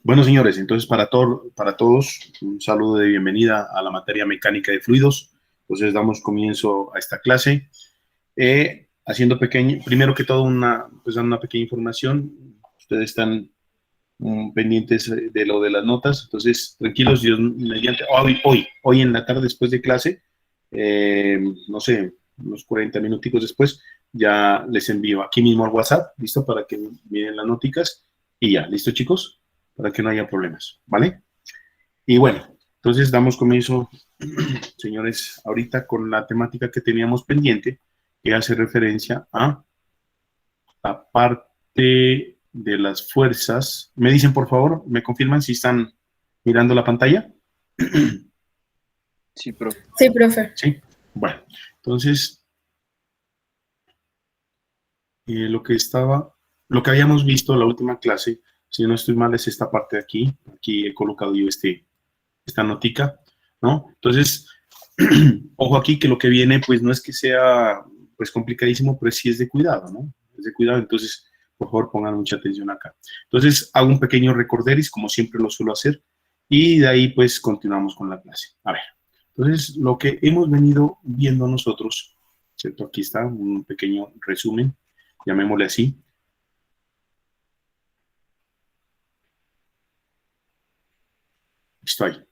Bueno, señores, entonces para todos, un saludo de bienvenida a la materia mecánica de fluidos. Entonces damos comienzo a esta clase. Haciendo primero que todo, pues, una pequeña información. Ustedes están pendientes de lo de las notas. Entonces, tranquilos, Dios mediante. Hoy en la tarde, después de clase, no sé, unos 40 minuticos después, ya les envío aquí mismo al WhatsApp, ¿listo? Para que miren las noticas y ya, ¿listo, chicos? Para que no haya problemas, ¿vale? Y bueno, entonces damos comienzo, señores, ahorita con la temática que teníamos pendiente, que hace referencia a la parte de las fuerzas. ¿Me dicen, por favor, me confirman si están mirando la pantalla? Sí, profe. Sí, profe. Sí. Bueno, entonces, lo que habíamos visto en la última clase, si no estoy mal, es esta parte de aquí. Aquí he colocado yo esta notica, ¿no? Entonces, ojo aquí que lo que viene, pues no es que sea, pues complicadísimo, pero sí es de cuidado, ¿no? Es de cuidado, entonces, por favor, pongan mucha atención acá. Entonces, hago un pequeño recorderis, como siempre lo suelo hacer, y de ahí, pues, continuamos con la clase. A ver, entonces, lo que hemos venido viendo nosotros, ¿cierto? Aquí está un pequeño resumen, llamémosle así. Esto ahí.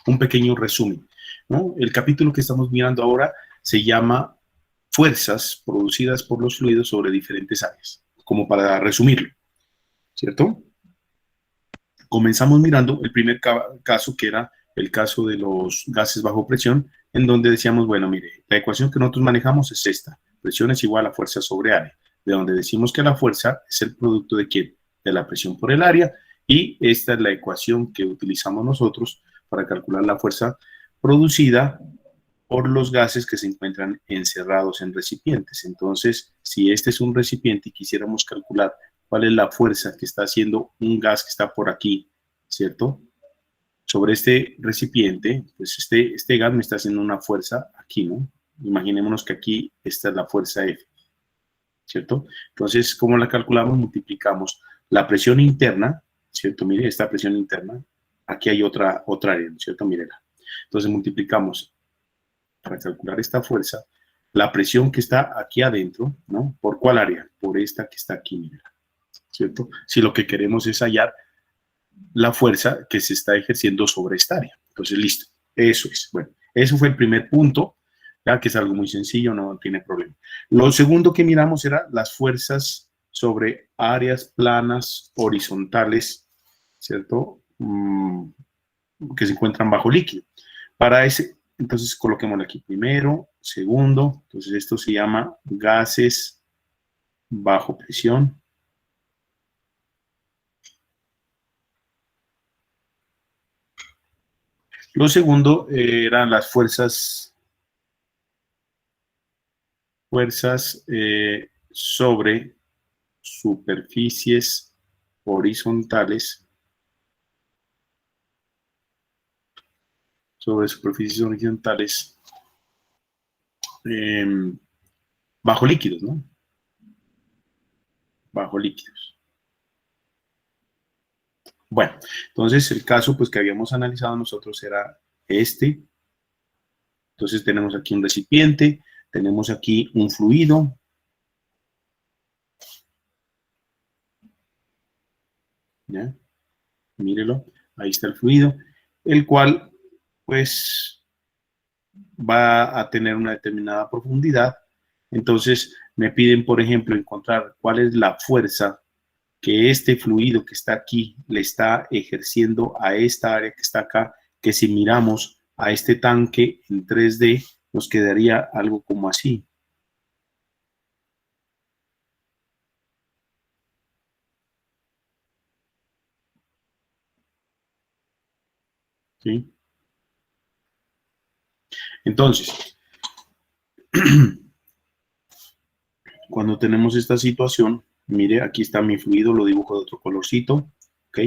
Un pequeño resumen, ¿no? El capítulo que estamos mirando ahora se llama Fuerzas producidas por los fluidos sobre diferentes áreas, como para resumirlo, ¿cierto? Comenzamos mirando el primer caso, que era el caso de los gases bajo presión, en donde decíamos, bueno, mire, la ecuación que nosotros manejamos es esta: presión es igual a fuerza sobre área, de donde decimos que la fuerza es el producto de ¿quién? De la presión por el área, y esta es la ecuación que utilizamos nosotros para calcular la fuerza producida por los gases que se encuentran encerrados en recipientes. Entonces, si este es un recipiente y quisiéramos calcular cuál es la fuerza que está haciendo un gas que está por aquí, ¿cierto? Sobre este recipiente, pues este gas me está haciendo una fuerza aquí, ¿no? Imaginémonos que aquí esta es la fuerza F, ¿cierto? Entonces, ¿cómo la calculamos? Multiplicamos la presión interna, ¿cierto? Mire, esta presión interna, aquí hay otra área, ¿cierto? Mírela. Entonces multiplicamos para calcular esta fuerza, la presión que está aquí adentro, ¿no? ¿Por cuál área? Por esta que está aquí, mira, ¿cierto? Si lo que queremos es hallar la fuerza que se está ejerciendo sobre esta área. Entonces, listo, eso es. Bueno, eso fue el primer punto, ya que es algo muy sencillo, no tiene problema. Lo segundo que miramos era las fuerzas sobre áreas planas horizontales, ¿cierto? Que se encuentran bajo líquido. Para ese, entonces coloquémoslo aquí primero, segundo, entonces esto se llama gases bajo presión. Lo segundo eran las fuerzas sobre superficies horizontales, eh, bajo líquidos, ¿no? Bajo líquidos. Bueno, entonces el caso pues que habíamos analizado nosotros era este. Entonces tenemos aquí un recipiente, tenemos aquí un fluido. ¿Ya? Mírelo, ahí está el fluido, el cual pues va a tener una determinada profundidad. Entonces me piden, por ejemplo, encontrar cuál es la fuerza que este fluido que está aquí le está ejerciendo a esta área que está acá, que si miramos a este tanque en 3D nos quedaría algo como así. ¿Sí? Entonces, cuando tenemos esta situación, mire, aquí está mi fluido, lo dibujo de otro colorcito, ¿ok?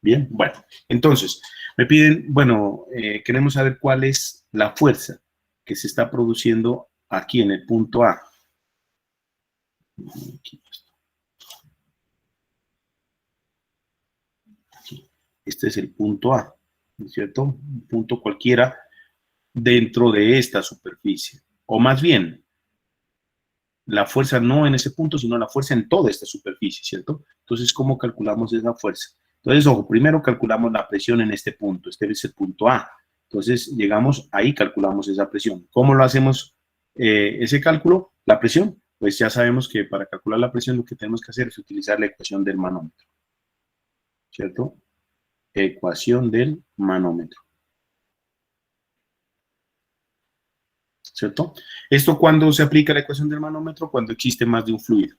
Bien, bueno, entonces, me piden, bueno, queremos saber cuál es la fuerza que se está produciendo aquí en el punto A. Aquí. Este es el punto A, ¿no es cierto? Un punto cualquiera dentro de esta superficie. O más bien, la fuerza no en ese punto, sino la fuerza en toda esta superficie, ¿cierto? Entonces, ¿cómo calculamos esa fuerza? Entonces, ojo, primero calculamos la presión en este punto. Este es el punto A. Entonces, llegamos ahí, calculamos esa presión. ¿Cómo lo hacemos ese cálculo? La presión. Pues ya sabemos que para calcular la presión lo que tenemos que hacer es utilizar la ecuación del manómetro, ¿cierto? Ecuación del manómetro, ¿cierto? Esto cuando se aplica la ecuación del manómetro, cuando existe más de un fluido.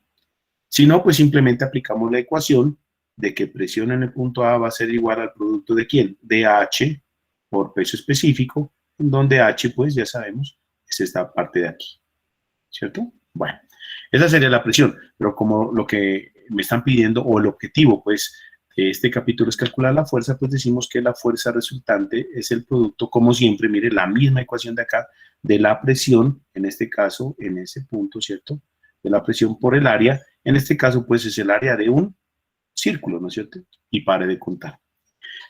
Si no, pues simplemente aplicamos la ecuación de que presión en el punto A va a ser igual al producto de ¿quién? De H por peso específico, en donde H, pues ya sabemos, es esta parte de aquí, ¿cierto? Bueno, esa sería la presión, pero como lo que me están pidiendo, o el objetivo, pues, de este capítulo es calcular la fuerza, pues decimos que la fuerza resultante es el producto, como siempre, mire, la misma ecuación de acá, de la presión, en este caso, en ese punto, ¿cierto? De la presión por el área, en este caso, pues, es el área de un círculo, ¿no es cierto? Y pare de contar.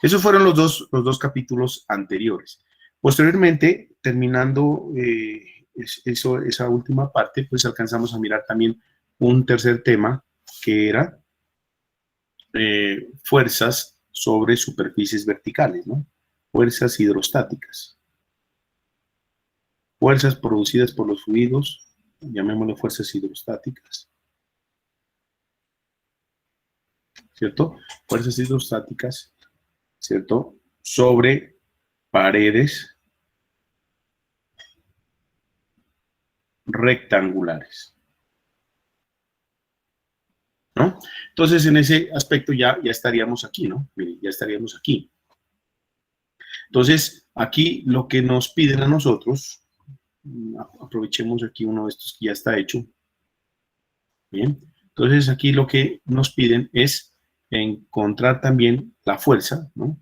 Esos fueron los dos capítulos anteriores. Posteriormente, terminando esa última parte, pues alcanzamos a mirar también un tercer tema que era fuerzas sobre superficies verticales, ¿no? Fuerzas hidrostáticas. Fuerzas producidas por los fluidos, llamémosle fuerzas hidrostáticas, ¿cierto? Fuerzas hidrostáticas, ¿cierto? Sobre paredes rectangulares, ¿no? Entonces, en ese aspecto ya estaríamos aquí, ¿no? Miren, ya estaríamos aquí. Entonces, aquí lo que nos piden a nosotros, aprovechemos aquí uno de estos que ya está hecho. Bien, entonces aquí lo que nos piden es encontrar también la fuerza, ¿no?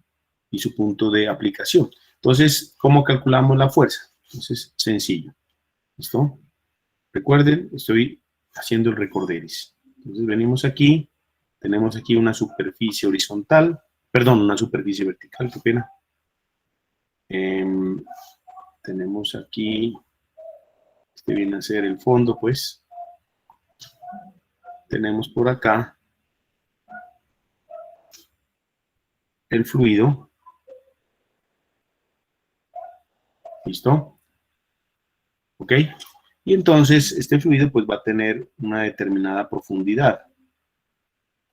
Y su punto de aplicación. Entonces, ¿cómo calculamos la fuerza? Entonces, sencillo. ¿Listo? Recuerden, estoy haciendo el recorderis. Entonces, venimos aquí, tenemos aquí una superficie horizontal, perdón, una superficie vertical, qué pena. Tenemos aquí, este viene a ser el fondo, pues. Tenemos por acá el fluido. ¿Listo? ¿Ok? Y entonces este fluido pues va a tener una determinada profundidad.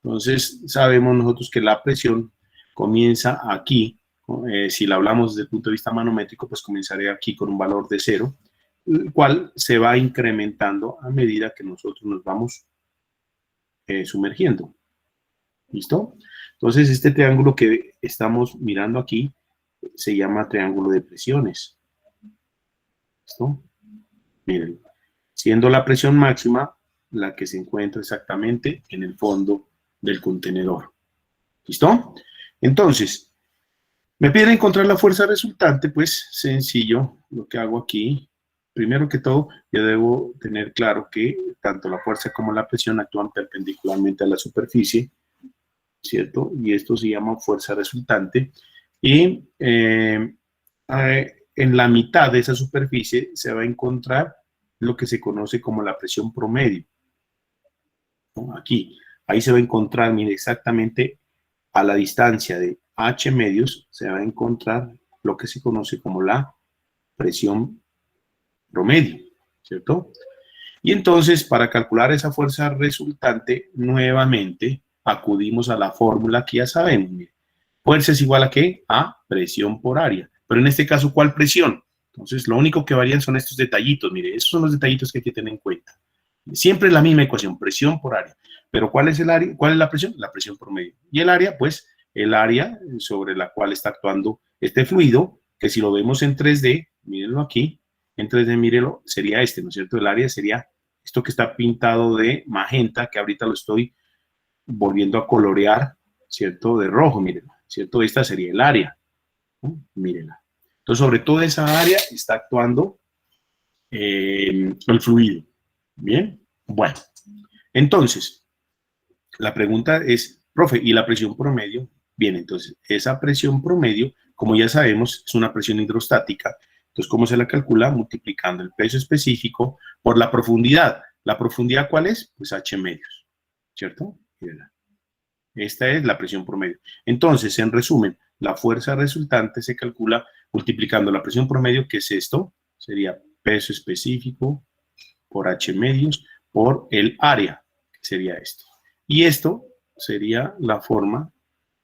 Entonces sabemos nosotros que la presión comienza aquí, si la hablamos desde el punto de vista manométrico, pues comenzaría aquí con un valor de 0, el cual se va incrementando a medida que nosotros nos vamos sumergiendo. ¿Listo? Entonces este triángulo que estamos mirando aquí se llama triángulo de presiones. ¿Listo? Miren, siendo la presión máxima la que se encuentra exactamente en el fondo del contenedor. ¿Listo? Entonces, me piden encontrar la fuerza resultante, pues sencillo, lo que hago aquí. Primero que todo, yo debo tener claro que tanto la fuerza como la presión actúan perpendicularmente a la superficie, ¿cierto? Y esto se llama fuerza resultante. Y en la mitad de esa superficie se va a encontrar lo que se conoce como la presión promedio. ¿No? Aquí, ahí se va a encontrar, mire, exactamente a la distancia de H medios, se va a encontrar lo que se conoce como la presión promedio, ¿cierto? Y entonces, para calcular esa fuerza resultante, nuevamente acudimos a la fórmula que ya sabemos. Mire, fuerza es igual a ¿qué? A presión por área. Pero en este caso, ¿cuál presión? Entonces, lo único que varían son estos detallitos. Mire, esos son los detallitos que hay que tener en cuenta. Siempre es la misma ecuación, presión por área. Pero ¿cuál es el área? ¿Cuál es la presión? La presión promedio. Y el área, pues, el área sobre la cual está actuando este fluido, que si lo vemos en 3D, mírenlo aquí, en 3D, mírenlo, sería este, ¿no es cierto? El área sería esto que está pintado de magenta, que ahorita lo estoy volviendo a colorear, ¿cierto? De rojo, mírenlo, ¿cierto? Esta sería el área, ¿no? Mírenla. Entonces, sobre toda esa área está actuando el fluido. Bien, bueno. Entonces, la pregunta es, profe, ¿y la presión promedio? Bien, entonces, esa presión promedio, como ya sabemos, es una presión hidrostática. Entonces, ¿cómo se la calcula? Multiplicando el peso específico por la profundidad. ¿La profundidad cuál es? Pues H medios, ¿cierto? Mírenla. Esta es la presión promedio. Entonces, en resumen, la fuerza resultante se calcula multiplicando la presión promedio, que es esto, sería peso específico por H medios por el área, que sería esto. Y esto sería la forma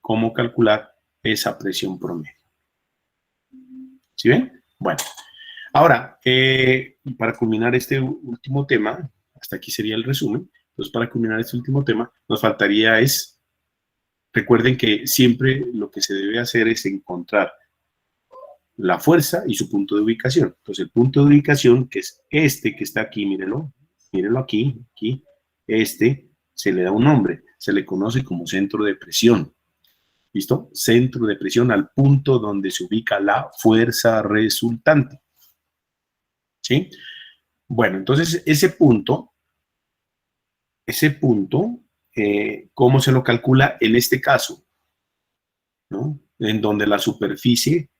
como calcular esa presión promedio. ¿Sí ven? Bueno, ahora, para culminar este último tema, hasta aquí sería el resumen. Entonces, para culminar este último tema, nos faltaría es, recuerden que siempre lo que se debe hacer es encontrar la fuerza y su punto de ubicación. Entonces, el punto de ubicación, que es este que está aquí, mírenlo, mírenlo aquí, aquí, este se le da un nombre, se le conoce como centro de presión. ¿Listo? Centro de presión al punto donde se ubica la fuerza resultante. ¿Sí? Bueno, entonces ese punto, ¿cómo se lo calcula en este caso? ¿No? En donde la superficie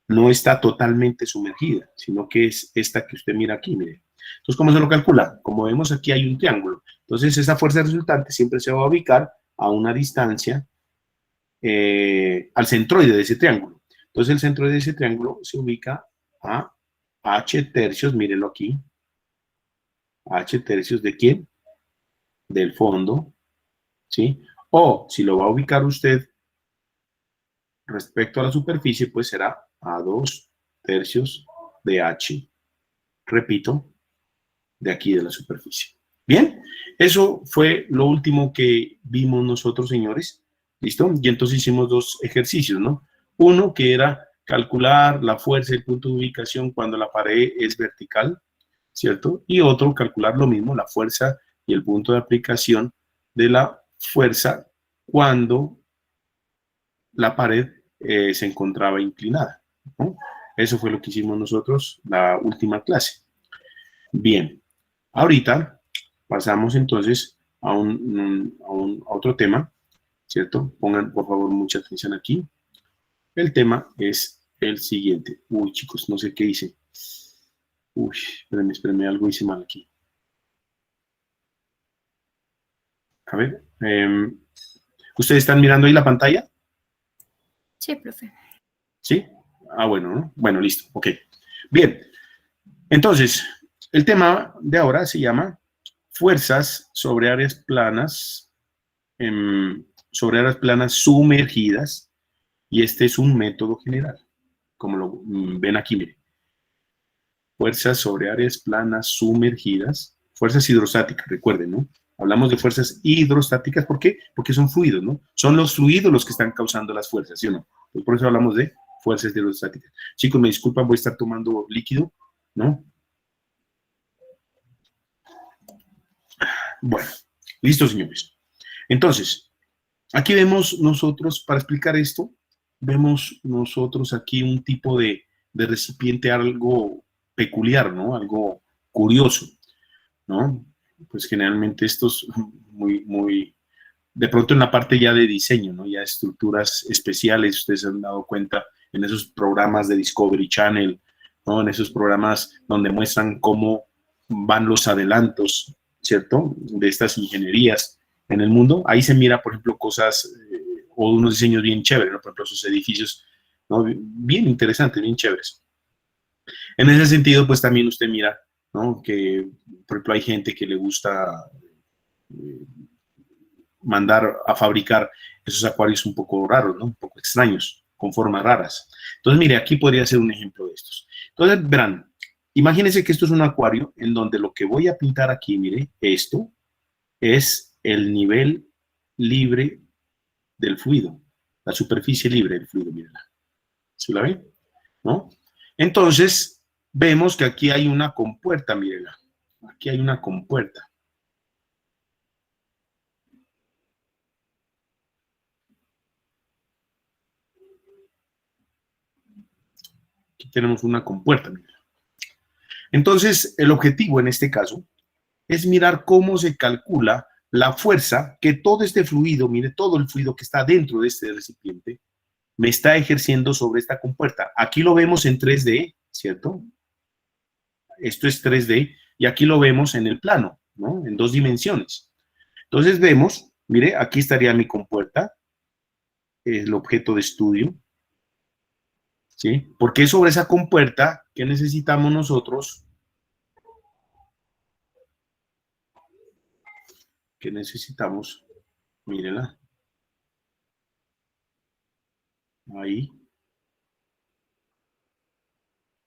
no está totalmente sumergida, sino que es esta que usted mira aquí, mire. Entonces, ¿cómo se lo calcula? Como vemos aquí hay un triángulo. Entonces, esa fuerza resultante siempre se va a ubicar a una distancia al centroide de ese triángulo. Entonces, el centroide de ese triángulo se ubica a H tercios, mírenlo aquí. H tercios ¿de quién? Del fondo, ¿sí? O, si lo va a ubicar usted respecto a la superficie, pues será a 2 tercios de H, repito, de aquí de la superficie. Bien, eso fue lo último que vimos nosotros, señores. ¿Listo? Y entonces hicimos dos ejercicios, ¿no? Uno que era calcular la fuerza y el punto de ubicación cuando la pared es vertical, ¿cierto? Y otro, calcular lo mismo, la fuerza y el punto de aplicación de la fuerza cuando la pared se encontraba inclinada, ¿no? Eso fue lo que hicimos nosotros la última clase. Bien, ahorita pasamos entonces a otro tema, ¿cierto? Pongan por favor mucha atención aquí. El tema es el siguiente. Uy, chicos, no sé qué hice. Uy, espérenme, algo hice mal aquí. A ver, ¿ustedes están mirando ahí la pantalla? Sí, profe. ¿Sí? Ah, bueno, ¿no? Bueno, listo, ok. Bien, entonces, el tema de ahora se llama fuerzas sobre áreas planas, sumergidas, y este es un método general, como lo ven aquí, miren. Fuerzas sobre áreas planas sumergidas, fuerzas hidrostáticas, recuerden, ¿no? Hablamos de fuerzas hidrostáticas, ¿por qué? Porque son fluidos, ¿no? Son los fluidos los que están causando las fuerzas, ¿sí o no? Pues por eso hablamos de fuerzas hidrostáticas. Chicos, me disculpan, voy a estar tomando líquido, ¿no? Bueno, listo, señores. Entonces, aquí vemos nosotros, para explicar esto, vemos nosotros aquí un tipo de recipiente algo peculiar, ¿no? Algo curioso, ¿no? Pues generalmente estos muy, de pronto en la parte ya de diseño, ¿no? Ya estructuras especiales, ustedes se han dado cuenta en esos programas de Discovery Channel, ¿no? En esos programas donde muestran cómo van los adelantos, ¿cierto? De estas ingenierías en el mundo. Ahí se mira, por ejemplo, cosas o unos diseños bien chéveres, ¿no? Por ejemplo, esos edificios, ¿no? Bien interesantes, bien chéveres. En ese sentido, pues también usted mira, ¿no? Que, por ejemplo, hay gente que le gusta mandar a fabricar esos acuarios un poco raros, ¿no? Un poco extraños, con formas raras. Entonces, mire, aquí podría ser un ejemplo de estos. Entonces, verán, imagínense que esto es un acuario en donde lo que voy a pintar aquí, mire, esto es el nivel libre del fluido, la superficie libre del fluido, mírenla. ¿Sí la ven? ¿No? Entonces, vemos que aquí hay una compuerta, mírenla. Aquí hay una compuerta. Aquí tenemos una compuerta, mírenla. Entonces, el objetivo en este caso es mirar cómo se calcula la fuerza que todo este fluido, mire, todo el fluido que está dentro de este recipiente, me está ejerciendo sobre esta compuerta. Aquí lo vemos en 3D, ¿cierto? Esto es 3D, y aquí lo vemos en el plano, ¿no? En 2 dimensiones. Entonces vemos, mire, aquí estaría mi compuerta, el objeto de estudio, ¿sí? Porque es sobre esa compuerta que necesitamos nosotros, mírenla, ahí,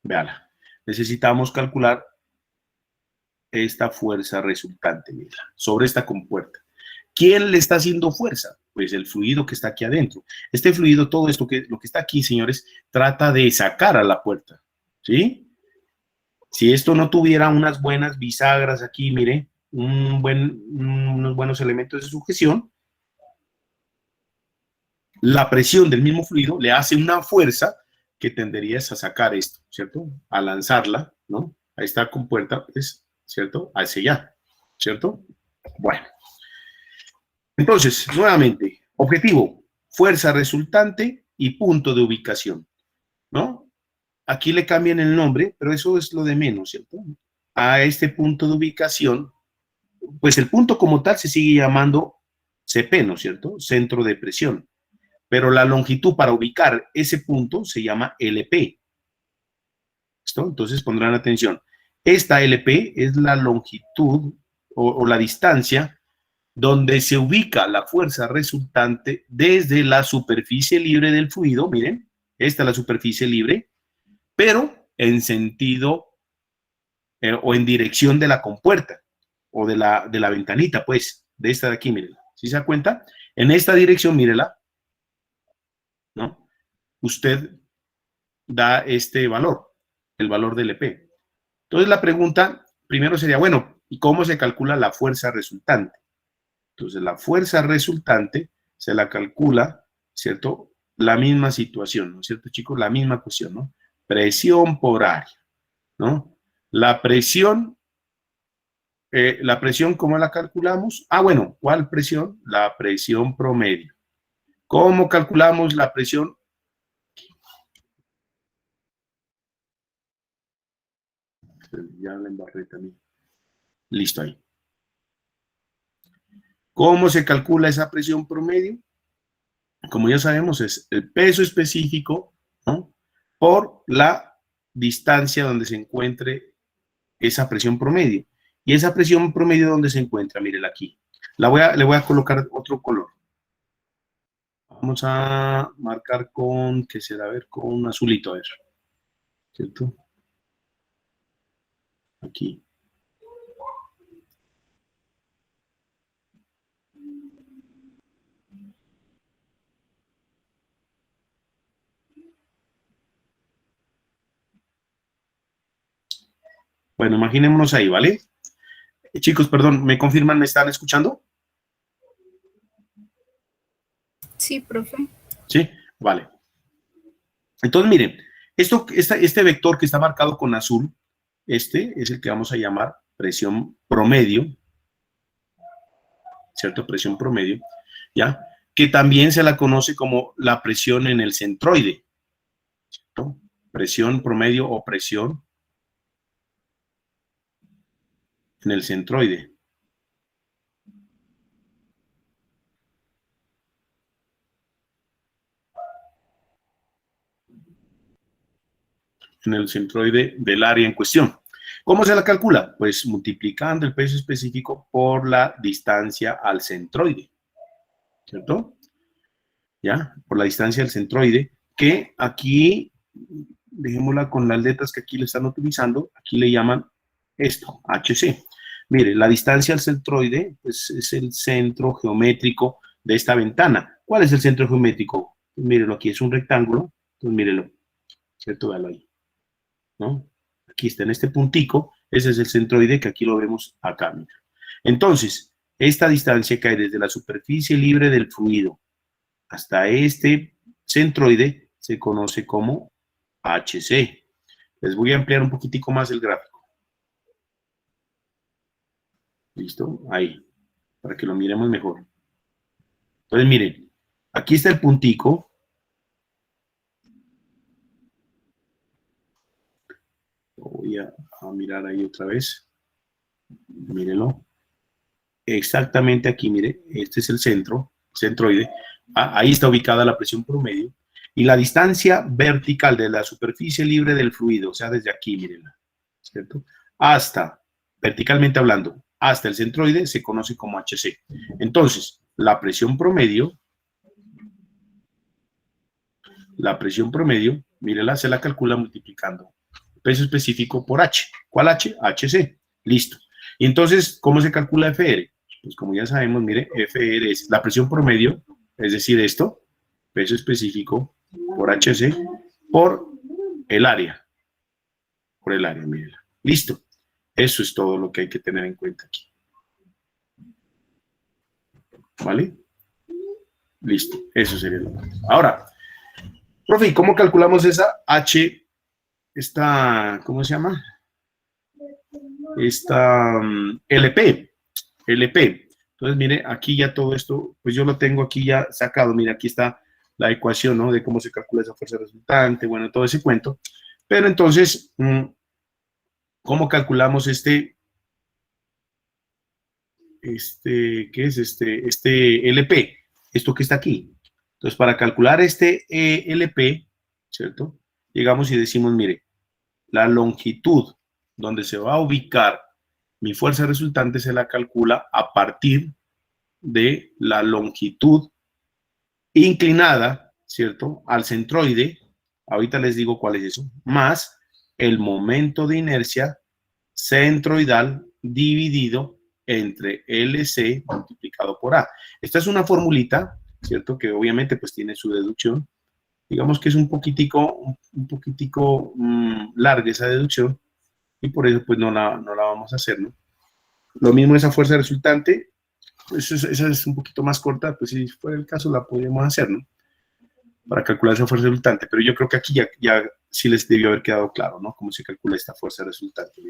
véala. Necesitamos calcular esta fuerza resultante, mira, sobre esta compuerta. ¿Quién le está haciendo fuerza? Pues el fluido que está aquí adentro. Este fluido, todo esto lo que está aquí, señores, trata de sacar a la puerta, ¿sí? Si esto no tuviera unas buenas bisagras aquí, mire, unos buenos elementos de sujeción, la presión del mismo fluido le hace una fuerza que tenderías a sacar esto, ¿cierto? A lanzarla, ¿no? A esta compuerta, pues, ¿cierto? Hacia allá, ¿cierto? Bueno. Entonces, nuevamente, objetivo, fuerza resultante y punto de ubicación, ¿no? Aquí le cambian el nombre, pero eso es lo de menos, ¿cierto? A este punto de ubicación, pues el punto como tal se sigue llamando CP, ¿no es cierto? Centro de presión. Pero la longitud para ubicar ese punto se llama LP. ¿Listo? Entonces pondrán atención. Esta LP es la longitud o la distancia donde se ubica la fuerza resultante desde la superficie libre del fluido, miren, esta es la superficie libre, pero en sentido o en dirección de la compuerta o de la ventanita, pues, de esta de aquí, miren. ¿Sí se da cuenta? En esta dirección, mírela, ¿no? Usted da este valor, el valor del EP. Entonces la pregunta primero sería, bueno, ¿y cómo se calcula la fuerza resultante? Entonces la fuerza resultante se la calcula, ¿cierto? La misma situación, ¿no es cierto, chicos? La misma cuestión, ¿no? Presión por área, ¿no? La presión, ¿cómo la calculamos? Ah, bueno, ¿cuál presión? La presión promedio. ¿Cómo calculamos la presión? Ya la embarré también. Listo ahí. ¿Cómo se calcula esa presión promedio? Como ya sabemos, es el peso específico, ¿no? Por la distancia donde se encuentre esa presión promedio. Y esa presión promedio, ¿dónde se encuentra? Mírenla aquí. Le voy a colocar otro color. Vamos a marcar con, ¿qué será? A ver, con un azulito, a ver. ¿Cierto? Aquí. Bueno, imaginémonos ahí, ¿vale? Chicos, perdón, ¿me confirman? ¿Me están escuchando? Sí, profe. Sí, vale. Entonces, miren, este vector que está marcado con azul, este es el que vamos a llamar presión promedio, ¿cierto? Presión promedio, ¿ya? Que también se la conoce como la presión en el centroide, ¿cierto? Presión promedio o presión en el centroide. En el centroide del área en cuestión. ¿Cómo se la calcula? Pues multiplicando el peso específico por la distancia al centroide, ¿cierto? ¿Ya? Por la distancia al centroide, que aquí, dejémosla con las letras que aquí le están utilizando, aquí le llaman esto, HC. Mire, la distancia al centroide, pues es el centro geométrico de esta ventana. ¿Cuál es el centro geométrico? Pues mírenlo aquí, es un rectángulo, entonces mírenlo, ¿cierto? Véalo ahí, ¿no? Aquí está en este puntico, ese es el centroide que aquí lo vemos acá, mira. Entonces, esta distancia que hay desde la superficie libre del fluido hasta este centroide se conoce como HC. Les voy a ampliar un poquitico más el gráfico. ¿Listo? Ahí, para que lo miremos mejor. Entonces, miren, aquí está el puntico. Lo voy a mirar ahí otra vez. Mírenlo. Exactamente aquí, mire, este es el centro, centroide. Ahí está ubicada la presión promedio. Y la distancia vertical de la superficie libre del fluido, o sea, desde aquí, mírenla, ¿cierto? Hasta, verticalmente hablando, hasta el centroide se conoce como HC. Entonces, la presión promedio, mírenla, se la calcula multiplicando peso específico por H. ¿Cuál H? HC. Listo. Y entonces, ¿cómo se calcula FR? Pues como ya sabemos, mire, FR es la presión promedio, es decir, esto, peso específico por HC, por el área. Por el área, mírenla. Listo. Eso es todo lo que hay que tener en cuenta aquí. ¿Vale? Listo. Eso sería lo que... Ahora, profe, ¿cómo calculamos esa H? ¿Cómo se llama? Esta LP. Entonces, mire, aquí ya todo esto, pues yo lo tengo aquí ya sacado. Mire, aquí está la ecuación, ¿no? De cómo se calcula esa fuerza resultante, bueno, todo ese cuento. Pero entonces, ¿cómo calculamos ¿qué es este LP? Esto que está aquí. Entonces, para calcular este LP, ¿cierto? Llegamos y decimos, mire, la longitud donde se va a ubicar mi fuerza resultante se la calcula a partir de la longitud inclinada, ¿cierto? Al centroide, ahorita les digo cuál es eso, más el momento de inercia centroidal dividido entre LC multiplicado por A. Esta es una formulita, ¿cierto? Que obviamente pues tiene su deducción. Digamos que es un poquitico larga esa deducción y por eso pues no la vamos a hacer, ¿no? Lo mismo esa fuerza resultante, pues esa es un poquito más corta, pues si fuera el caso la podríamos hacer, ¿no? Para calcular esa fuerza resultante, pero yo creo que aquí ya sí les debió haber quedado claro, ¿no? Cómo se calcula esta fuerza resultante,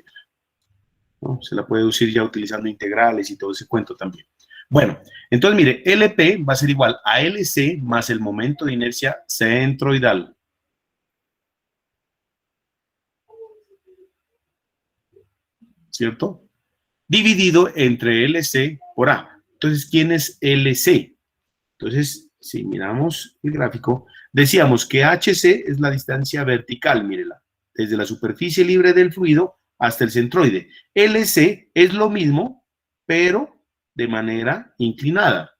¿no? Se la puede deducir ya utilizando integrales y todo ese cuento también. Bueno, entonces mire, LP va a ser igual a LC más el momento de inercia centroidal. ¿Cierto? Dividido entre LC por A. Entonces, ¿quién es LC? Entonces, si miramos el gráfico, decíamos que HC es la distancia vertical, mírela, desde la superficie libre del fluido hasta el centroide. LC es lo mismo, pero de manera inclinada.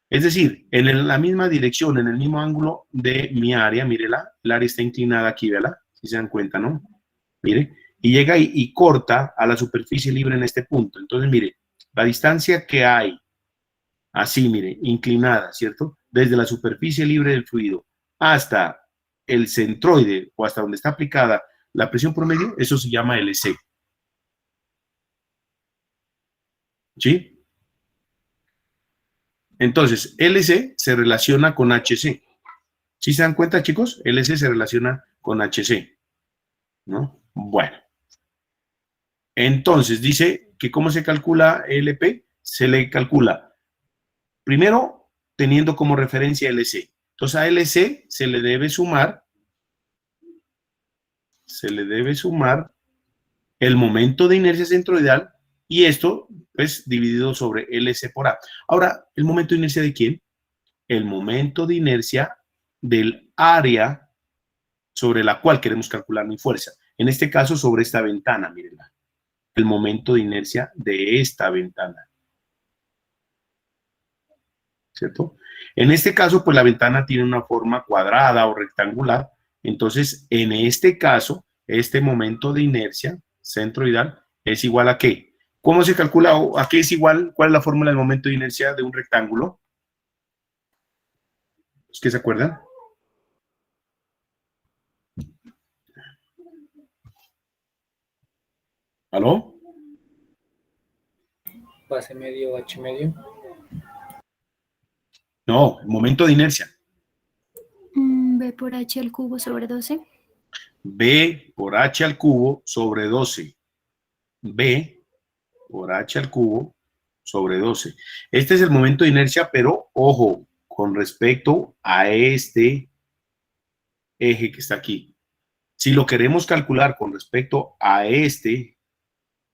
Es decir, en la misma dirección, en el mismo ángulo de mi área, mírela, el área está inclinada aquí, ¿verdad? Si se dan cuenta, ¿no? Mire, y llega y corta a la superficie libre en este punto. Entonces, mire, la distancia que hay, así, mire, inclinada, ¿cierto? Desde la superficie libre del fluido hasta el centroide o hasta donde está aplicada la presión promedio, eso se llama LC. ¿Sí? Entonces, LC se relaciona con HC. ¿Sí se dan cuenta, chicos? LC se relaciona con HC, ¿no? Bueno. Entonces, dice que ¿cómo se calcula LP? Se le calcula, primero, teniendo como referencia LC. Entonces, a LC se le debe sumar el momento de inercia centroidal y esto, pues, dividido sobre LC por A. Ahora, ¿el momento de inercia de quién? El momento de inercia del área sobre la cual queremos calcular mi fuerza. En este caso, sobre esta ventana, mírenla. El momento de inercia de esta ventana. ¿Cierto? En este caso, pues la ventana tiene una forma cuadrada o rectangular. Entonces, en este caso, este momento de inercia centroidal es igual a ¿qué? ¿Cómo se calcula o a qué es igual? ¿Cuál es la fórmula del momento de inercia de un rectángulo? ¿Es que se acuerdan? ¿Aló? Base medio, H medio. No, momento de inercia. B por H al cubo sobre 12. B por H al cubo sobre 12. B por H al cubo sobre 12. Este es el momento de inercia, pero ojo, con respecto a este eje que está aquí. Si lo queremos calcular con respecto a este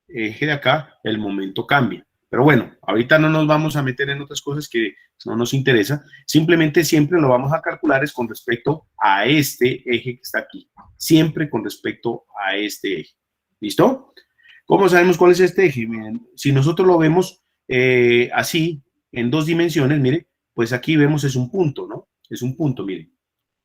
eje de acá, el momento cambia. Pero bueno, ahorita no nos vamos a meter en otras cosas que no nos interesa. Simplemente siempre lo vamos a calcular es con respecto a este eje que está aquí. Siempre con respecto a este eje. ¿Listo? ¿Cómo sabemos cuál es este eje? Miren, si nosotros lo vemos así, en dos dimensiones, mire, pues aquí vemos es un punto, ¿no? Es un punto, mire.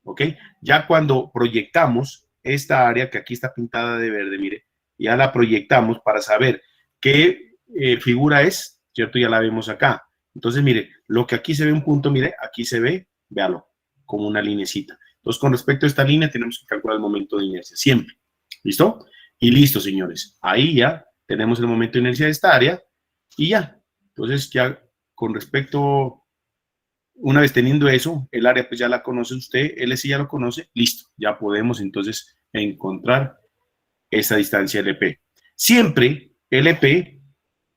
¿Ok? Ya cuando proyectamos esta área que aquí está pintada de verde, mire, ya la proyectamos para saber qué figura es, ¿cierto? Ya la vemos acá. Entonces, mire, lo que aquí se ve un punto, mire, aquí se ve, véalo, como una linecita. Entonces, con respecto a esta línea, tenemos que calcular el momento de inercia, siempre. ¿Listo? Y listo, señores. Ahí ya tenemos el momento de inercia de esta área y ya. Entonces, ya con respecto... Una vez teniendo eso, el área pues ya la conoce usted, LC ya lo conoce, listo, ya podemos entonces encontrar esa distancia LP. Siempre LP,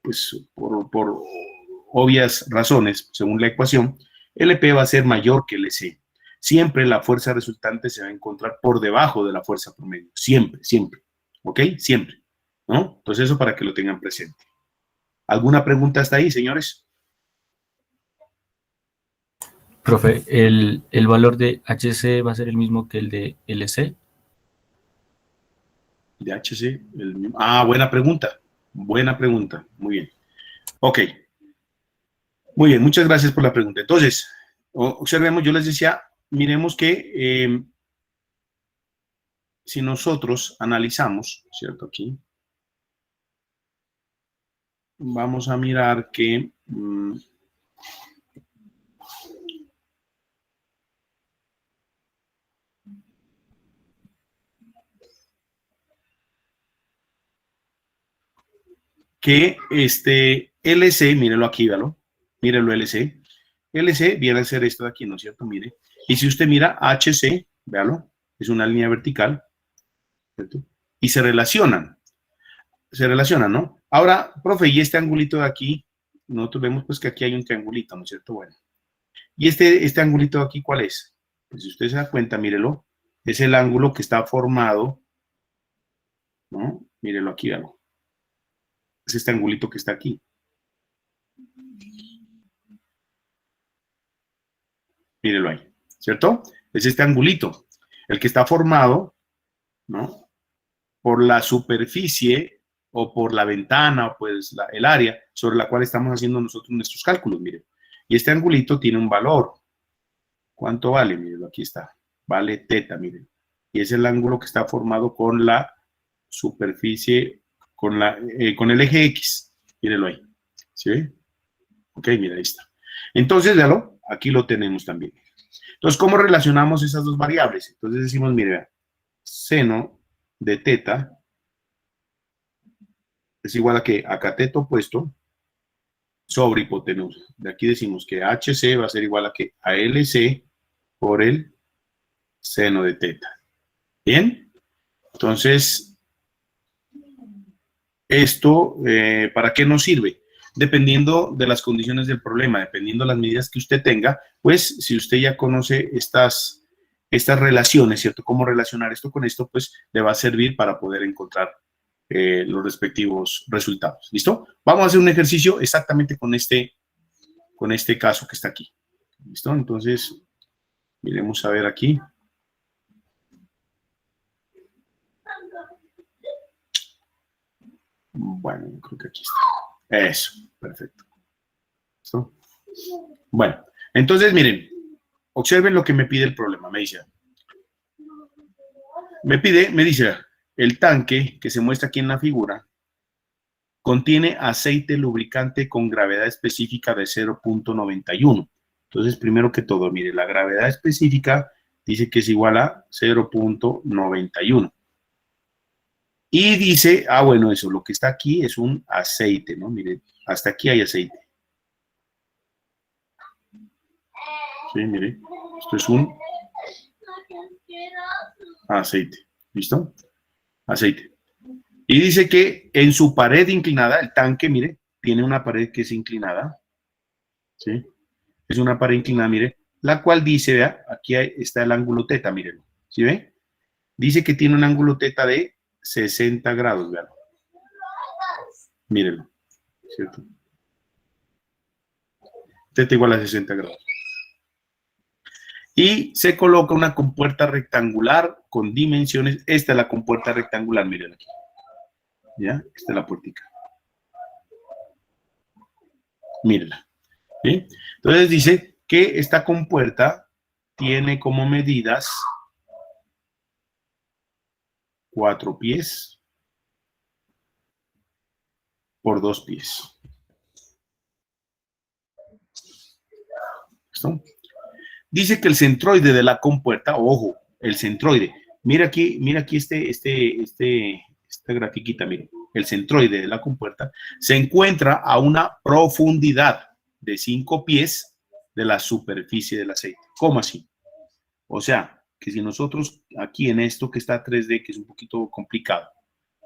pues por obvias razones, según la ecuación, LP va a ser mayor que LC. Siempre la fuerza resultante se va a encontrar por debajo de la fuerza promedio, siempre, siempre, ¿ok? Siempre, ¿no? Entonces eso para que lo tengan presente. ¿Alguna pregunta hasta ahí, señores? Profe, ¿el valor de HC va a ser el mismo que el de LC? De HC, el mismo. Ah, buena pregunta. Buena pregunta. Muy bien. Ok. Muy bien, muchas gracias por la pregunta. Entonces, observemos, yo les decía, miremos que si nosotros analizamos, ¿cierto? Aquí, vamos a mirar que... que este LC, mírelo aquí, véalo, mírelo LC. LC viene a ser esto de aquí, ¿no es cierto? Mire. Y si usted mira HC, véalo, es una línea vertical, ¿cierto? Y se relacionan, ¿no? Ahora, profe, y este angulito de aquí, nosotros vemos pues que aquí hay un triangulito, ¿no es cierto? Bueno. ¿Y este angulito de aquí cuál es? Pues si usted se da cuenta, mírelo, es el ángulo que está formado, ¿no? Mírelo aquí, véalo. Es este angulito que está aquí. Mírelo ahí, ¿cierto? Es este angulito, el que está formado, ¿no? Por la superficie o por la ventana o pues el área sobre la cual estamos haciendo nosotros nuestros cálculos, miren. Y este angulito tiene un valor. ¿Cuánto vale? Mírenlo, aquí está. Vale teta, miren. Y es el ángulo que está formado con la superficie, con el eje X. Mírenlo ahí. ¿Sí ve? Ok, mira, ahí está. Entonces, véalo, aquí lo tenemos también. Entonces, ¿cómo relacionamos esas dos variables? Entonces decimos, mire, seno de teta es igual a que a cateto opuesto sobre hipotenusa. De aquí decimos que HC va a ser igual a que a LC por el seno de teta. ¿Bien? Entonces, esto, ¿para qué nos sirve? Dependiendo de las condiciones del problema, dependiendo de las medidas que usted tenga, pues si usted ya conoce estas relaciones, ¿cierto? Cómo relacionar esto con esto, pues le va a servir para poder encontrar los respectivos resultados. ¿Listo? Vamos a hacer un ejercicio exactamente con este caso que está aquí. ¿Listo? Entonces, miremos a ver aquí. Bueno, creo que aquí está. Eso, perfecto. ¿Listo? Bueno, entonces miren, observen lo que me pide el problema. Me dice, el tanque que se muestra aquí en la figura contiene aceite lubricante con gravedad específica de 0.91. Entonces, primero que todo, mire, la gravedad específica dice que es igual a 0.91. Y dice, bueno, eso, lo que está aquí es un aceite, ¿no? Mire, hasta aquí hay aceite. Sí, mire, esto es un aceite, ¿listo? Aceite. Y dice que en su pared inclinada, el tanque, mire, tiene una pared que es inclinada, ¿sí? Es una pared inclinada, mire, la cual dice, vea, aquí está el ángulo teta, mírenlo, ¿sí ve? Dice que tiene un ángulo teta de 60 grados, vean. Mírenlo, ¿cierto? Teta igual a 60 grados. Y se coloca una compuerta rectangular con dimensiones. Esta es la compuerta rectangular, miren aquí. ¿Ya? Esta es la puertica. Mírenla. ¿Sí? Entonces dice que esta compuerta tiene como medidas 4 pies por 2 pies. ¿Listo? Dice que el centroide de la compuerta, ojo, el centroide, mira aquí esta grafiquita, miren, el centroide de la compuerta se encuentra a una profundidad de 5 pies de la superficie del aceite. ¿Cómo así? O sea, que si nosotros aquí en esto que está 3D, que es un poquito complicado,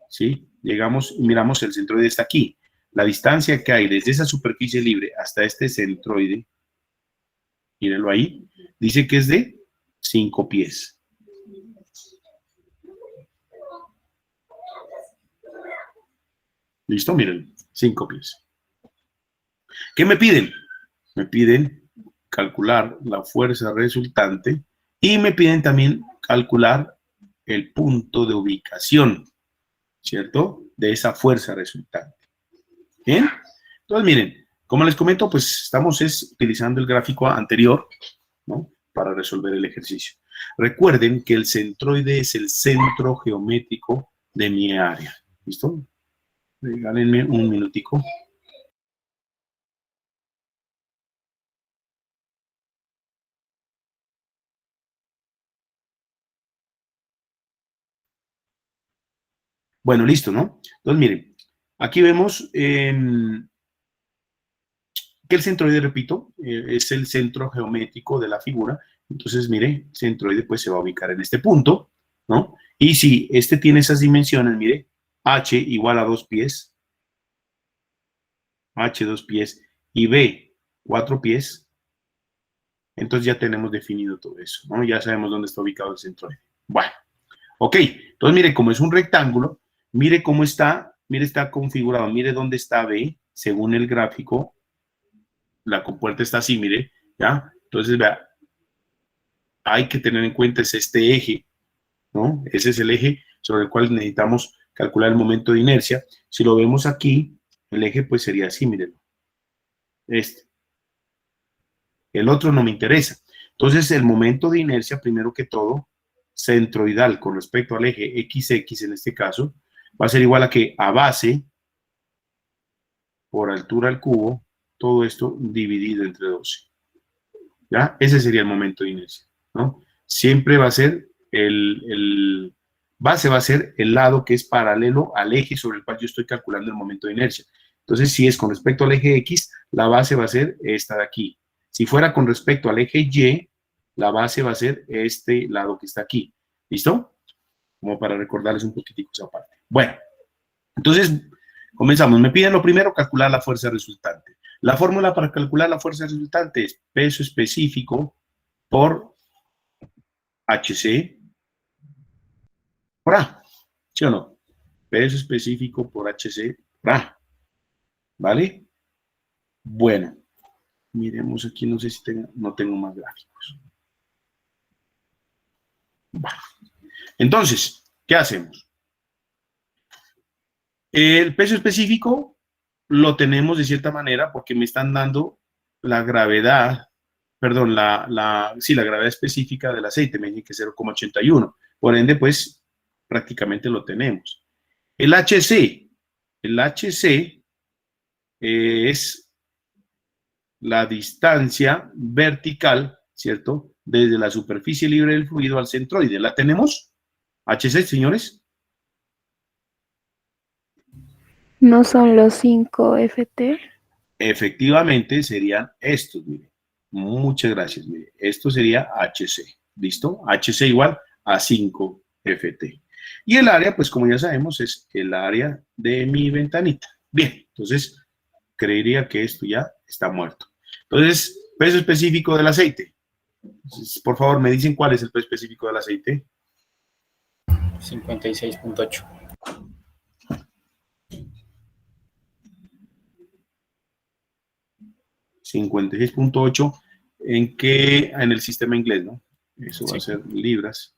¿sí? Llegamos y miramos el centroide está aquí. La distancia que hay desde esa superficie libre hasta este centroide, mírenlo ahí, dice que es de 5 pies. ¿Listo? Miren, 5 pies. ¿Qué me piden? Me piden calcular la fuerza resultante y me piden también calcular el punto de ubicación, ¿cierto? De esa fuerza resultante. ¿Bien? Entonces, miren, como les comento, pues estamos utilizando el gráfico anterior, ¿no? Para resolver el ejercicio. Recuerden que el centroide es el centro geométrico de mi área. ¿Listo? Regálenme un minutico. Bueno, listo, ¿no? Entonces, miren, aquí vemos que el centroide, repito, es el centro geométrico de la figura. Entonces, mire, el centroide pues se va a ubicar en este punto, ¿no? Y si este tiene esas dimensiones, mire, H igual a 2 pies, H 2 pies y B 4 pies, entonces ya tenemos definido todo eso, ¿no? Ya sabemos dónde está ubicado el centroide. Bueno, ok, entonces mire, como es un rectángulo, mire cómo está, mire, está configurado, mire dónde está B, según el gráfico, la compuerta está así, mire, ¿ya? Entonces, vea, hay que tener en cuenta es este eje, ¿no? Ese es el eje sobre el cual necesitamos calcular el momento de inercia. Si lo vemos aquí, el eje pues sería así, miren. Este. El otro no me interesa. Entonces, el momento de inercia, primero que todo, centroidal con respecto al eje XX en este caso, va a ser igual a que a base por altura al cubo, todo esto dividido entre 12. ¿Ya? Ese sería el momento de inercia, ¿no? Siempre va a ser el base va a ser el lado que es paralelo al eje sobre el cual yo estoy calculando el momento de inercia. Entonces, si es con respecto al eje X, la base va a ser esta de aquí. Si fuera con respecto al eje Y, la base va a ser este lado que está aquí. ¿Listo? Como para recordarles un poquitico esa parte. Bueno, entonces, comenzamos. Me piden lo primero, calcular la fuerza resultante. La fórmula para calcular la fuerza resultante es peso específico por HC por A. ¿Sí o no? Peso específico por HC por A. ¿Vale? Bueno, miremos aquí, no sé si no tengo más gráficos. Bueno. Entonces, ¿qué hacemos? El peso específico lo tenemos de cierta manera porque me están dando la gravedad, perdón, la gravedad específica del aceite, me dicen que es 0,81. Por ende, pues, prácticamente lo tenemos. El HC es la distancia vertical, ¿cierto? Desde la superficie libre del fluido al centroide. ¿La tenemos? HC, señores. ¿No son los 5 FT? Efectivamente serían estos, mire. Muchas gracias, mire. Esto sería HC, ¿listo? HC igual a 5 FT. Y el área, pues como ya sabemos, es el área de mi ventanita. Bien, entonces creería que esto ya está muerto. Entonces, peso específico del aceite. Entonces, por favor, me dicen cuál es el peso específico del aceite. 56.8. 56.8. ¿En qué? En el sistema inglés, ¿no? Eso va a ser libras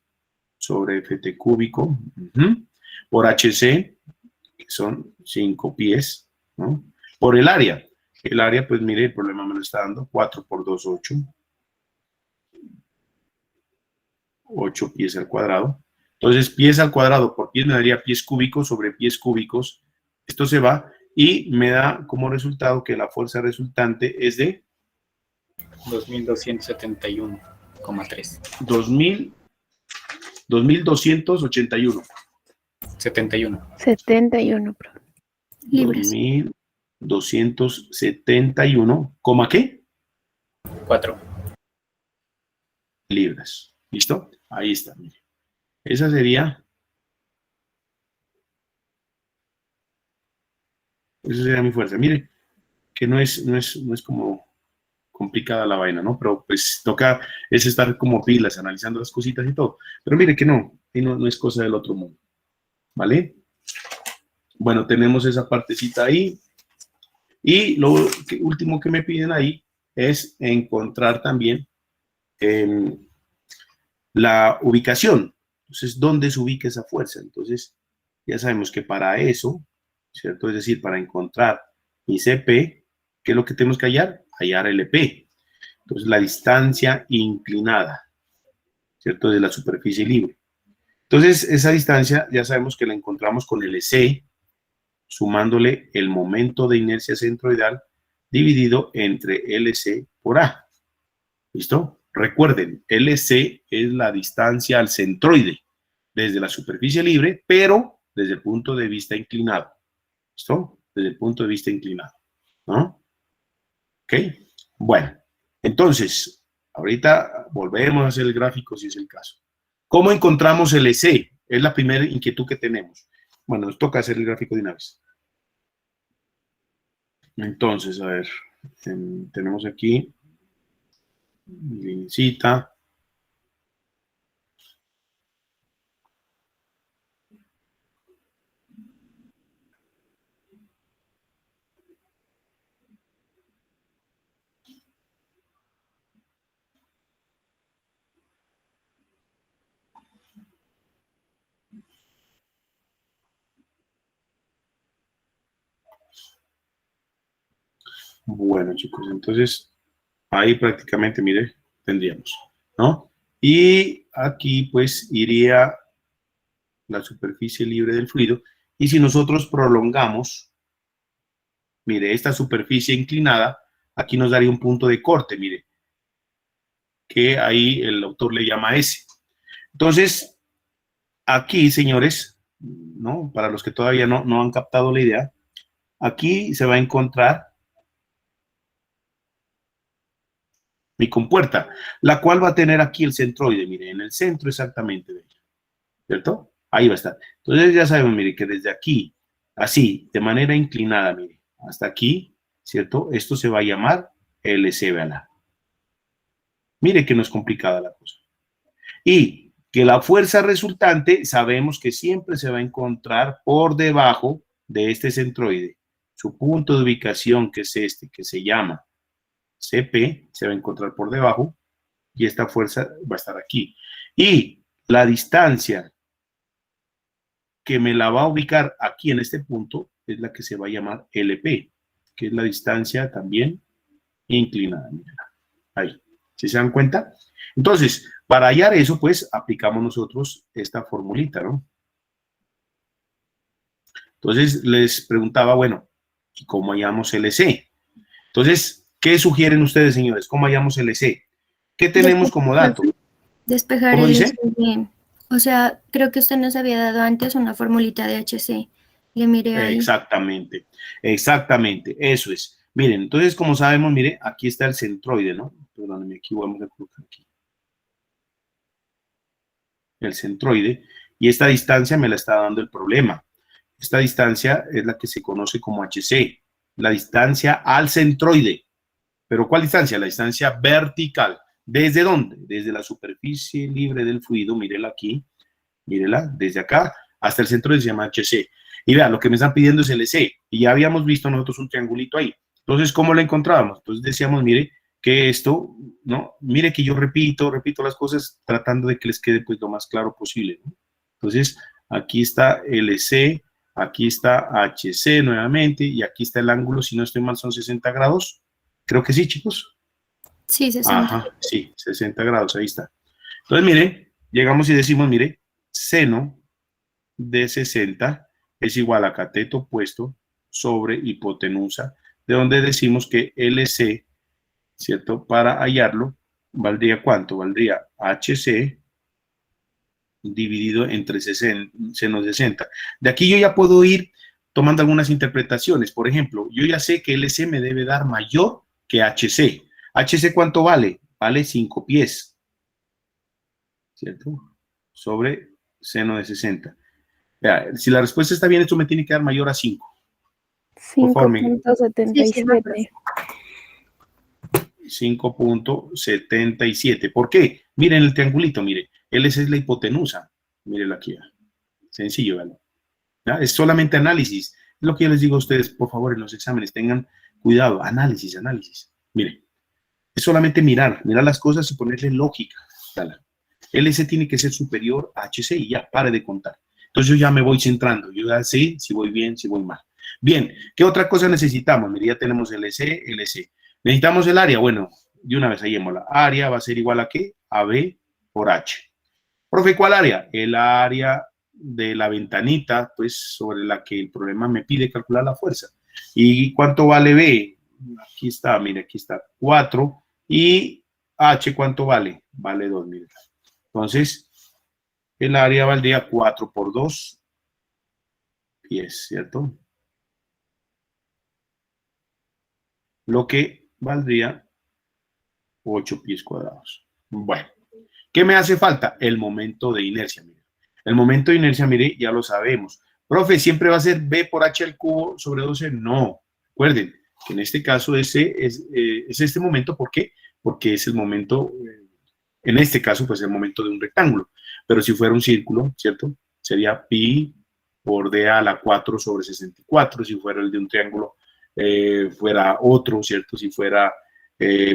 sobre ft cúbico. Por HC, que son 5 pies, ¿no? Por el área. El área, pues mire, el problema me lo está dando. 4 por 2, 8. 8 pies al cuadrado. Entonces, pies al cuadrado por pies me daría pies cúbicos sobre pies cúbicos. Esto se va y me da como resultado que la fuerza resultante es de 2.271,3. 2.281. 71. 71, profe. Libras. 2.271, ¿coma qué? 4. Libras. ¿Listo? Ahí está. Mire. Esa sería mi fuerza. Mire, que no es como complicada la vaina, ¿no? Pero pues toca es estar como pilas, analizando las cositas y todo. Pero mire que no es cosa del otro mundo. ¿Vale? Bueno, tenemos esa partecita ahí. Y lo último que me piden ahí es encontrar también la ubicación. Entonces, ¿dónde se ubica esa fuerza? Entonces, ya sabemos que para eso, ¿cierto? Es decir, para encontrar mi CP, ¿qué es lo que tenemos que hallar? Hallar LP. Entonces, la distancia inclinada, ¿cierto? De la superficie libre. Entonces, esa distancia ya sabemos que la encontramos con LC, sumándole el momento de inercia centroidal dividido entre LC por A. ¿Listo? Recuerden, LC es la distancia al centroide desde la superficie libre, pero desde el punto de vista inclinado. ¿Listo? Desde el punto de vista inclinado. ¿No? ¿Ok? Bueno, entonces, ahorita volvemos a hacer el gráfico si es el caso. ¿Cómo encontramos LC? Es la primera inquietud que tenemos. Bueno, nos toca hacer el gráfico de una vez. Entonces, a ver, tenemos aquí lincita. Bueno, chicos, entonces ahí prácticamente, mire, tendríamos, ¿no? Y aquí pues iría la superficie libre del fluido. Y si nosotros prolongamos, mire, esta superficie inclinada, aquí nos daría un punto de corte, mire, que ahí el autor le llama S. Entonces, aquí, señores, ¿no? Para los que todavía no han captado la idea, aquí se va a encontrar mi compuerta, la cual va a tener aquí el centroide, mire, en el centro exactamente de ella, ¿cierto? Ahí va a estar. Entonces ya sabemos, mire, que desde aquí, así, de manera inclinada, mire, hasta aquí, ¿cierto? Esto se va a llamar LC, ¿verdad? Mire que no es complicada la cosa. Y que la fuerza resultante sabemos que siempre se va a encontrar por debajo de este centroide. Su punto de ubicación, que es este, que se llama CP, se va a encontrar por debajo y esta fuerza va a estar aquí. Y la distancia que me la va a ubicar aquí en este punto es la que se va a llamar LP, que es la distancia también inclinada. Ahí, ¿sí se dan cuenta? Entonces, para hallar eso, pues, aplicamos nosotros esta formulita, ¿no? Entonces, les preguntaba, bueno, ¿y cómo hallamos LC? Entonces, ¿qué sugieren ustedes, señores? ¿Cómo hallamos LC? ¿Qué tenemos como dato? Despejar ¿Cómo el dice? S bien. O sea, creo que usted nos había dado antes una formulita de HC. Le miré ahí. Exactamente, exactamente, eso es. Miren, entonces, como sabemos, mire, aquí está el centroide, ¿no? Perdónenme, aquí vamos a colocar aquí. El centroide, y esta distancia me la está dando el problema. Esta distancia es la que se conoce como HC. la distancia al centroide. ¿Pero cuál distancia? La distancia vertical. ¿Desde dónde? Desde la superficie libre del fluido, mírela aquí, mírela, desde acá hasta el centro se llama HC. Y vean, lo que me están pidiendo es LC, y ya habíamos visto nosotros un triangulito ahí. Entonces, ¿cómo lo encontrábamos? Entonces decíamos, mire, que esto, ¿no? Mire que yo repito las cosas tratando de que les quede pues lo más claro posible, ¿no? Entonces, aquí está LC, aquí está HC nuevamente, y aquí está el ángulo, si no estoy mal, son 60 grados. Creo que sí, chicos. Sí, 60. Ajá, sí, 60 grados, ahí está. Entonces, mire, llegamos y decimos, mire, seno de 60 es igual a cateto opuesto sobre hipotenusa, de donde decimos que LC, ¿cierto? Para hallarlo, ¿valdría cuánto? Valdría HC dividido entre seno 60. De aquí yo ya puedo ir tomando algunas interpretaciones. Por ejemplo, yo ya sé que LC me debe dar mayor que HC. ¿HC cuánto vale? Vale 5 pies, ¿cierto? Sobre seno de 60. Vea, si la respuesta está bien, esto me tiene que dar mayor a 5. Por favor, Miguel. 5.77. 5.77. ¿Por qué? Miren el triangulito, mire. LC es la hipotenusa. Mírenlo aquí. Sencillo, ¿vale? ¿Ya? Es solamente análisis. Es lo que yo les digo a ustedes, por favor, en los exámenes. Tengan cuidado. Análisis, análisis. Miren. Es solamente mirar las cosas y ponerle lógica. LC tiene que ser superior a HC y ya, pare de contar. Entonces yo ya me voy centrando. Yo ya sé si voy bien, si voy mal. Bien, ¿qué otra cosa necesitamos? Mire, ya tenemos LC, LC. Necesitamos el área. Bueno, de una vez hallémosla. Área va a ser igual a ¿qué? A B por H. Profe, ¿cuál área? El área de la ventanita, pues, sobre la que el problema me pide calcular la fuerza. ¿Y cuánto vale B? Aquí está, mire, aquí está, 4. ¿Y H cuánto vale? Vale 2, mire. Entonces, el área valdría 4 por 2 pies, ¿cierto? Lo que valdría 8 pies cuadrados. Bueno, ¿qué me hace falta? El momento de inercia, mire. El momento de inercia, mire, ya lo sabemos. Profe, ¿siempre va a ser B por H al cubo sobre 12? No. Recuerden que en este caso ese es este momento. ¿Por qué? Porque es el momento, en este caso, pues el momento de un rectángulo. Pero si fuera un círculo, ¿cierto? Sería pi por d a la 4 sobre 64. Si fuera el de un triángulo, fuera otro, ¿cierto? Si fuera,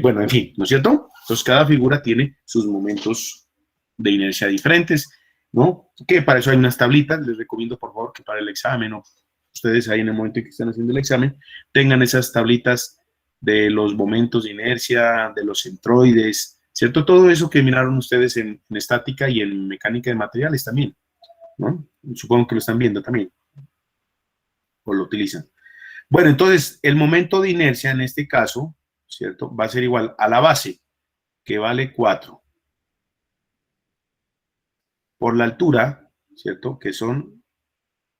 bueno, en fin, ¿no es cierto? Entonces, cada figura tiene sus momentos de inercia diferentes, ¿no? Que para eso hay unas tablitas. Les recomiendo, por favor, que para el examen o ustedes ahí en el momento en que están haciendo el examen, tengan esas tablitas de los momentos de inercia, de los centroides, ¿cierto? Todo eso que miraron ustedes en estática y en mecánica de materiales también, ¿no? Supongo que lo están viendo también, o lo utilizan. Bueno, entonces, el momento de inercia en este caso, ¿cierto? Va a ser igual a la base, que vale 4, por la altura, ¿cierto? Que son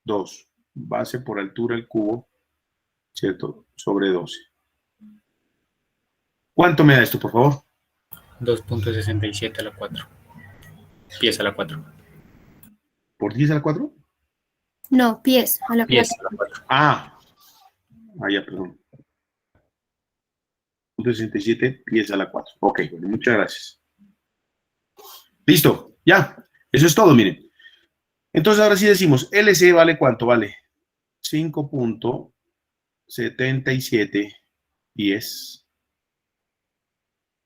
2, base por altura al cubo, ¿cierto? Sobre 12. ¿Cuánto me da esto, por favor? 2.67 a la 4. Pies a la 4. ¿Por 10 a la 4? No, pies a la Pies 4. a la 4. Ya, perdón. 67 pies a la 4. Ok, bueno, muchas gracias. Listo, ya. Eso es todo, miren. Entonces, ahora sí decimos, LC vale ¿cuánto? Vale 5.77 pies.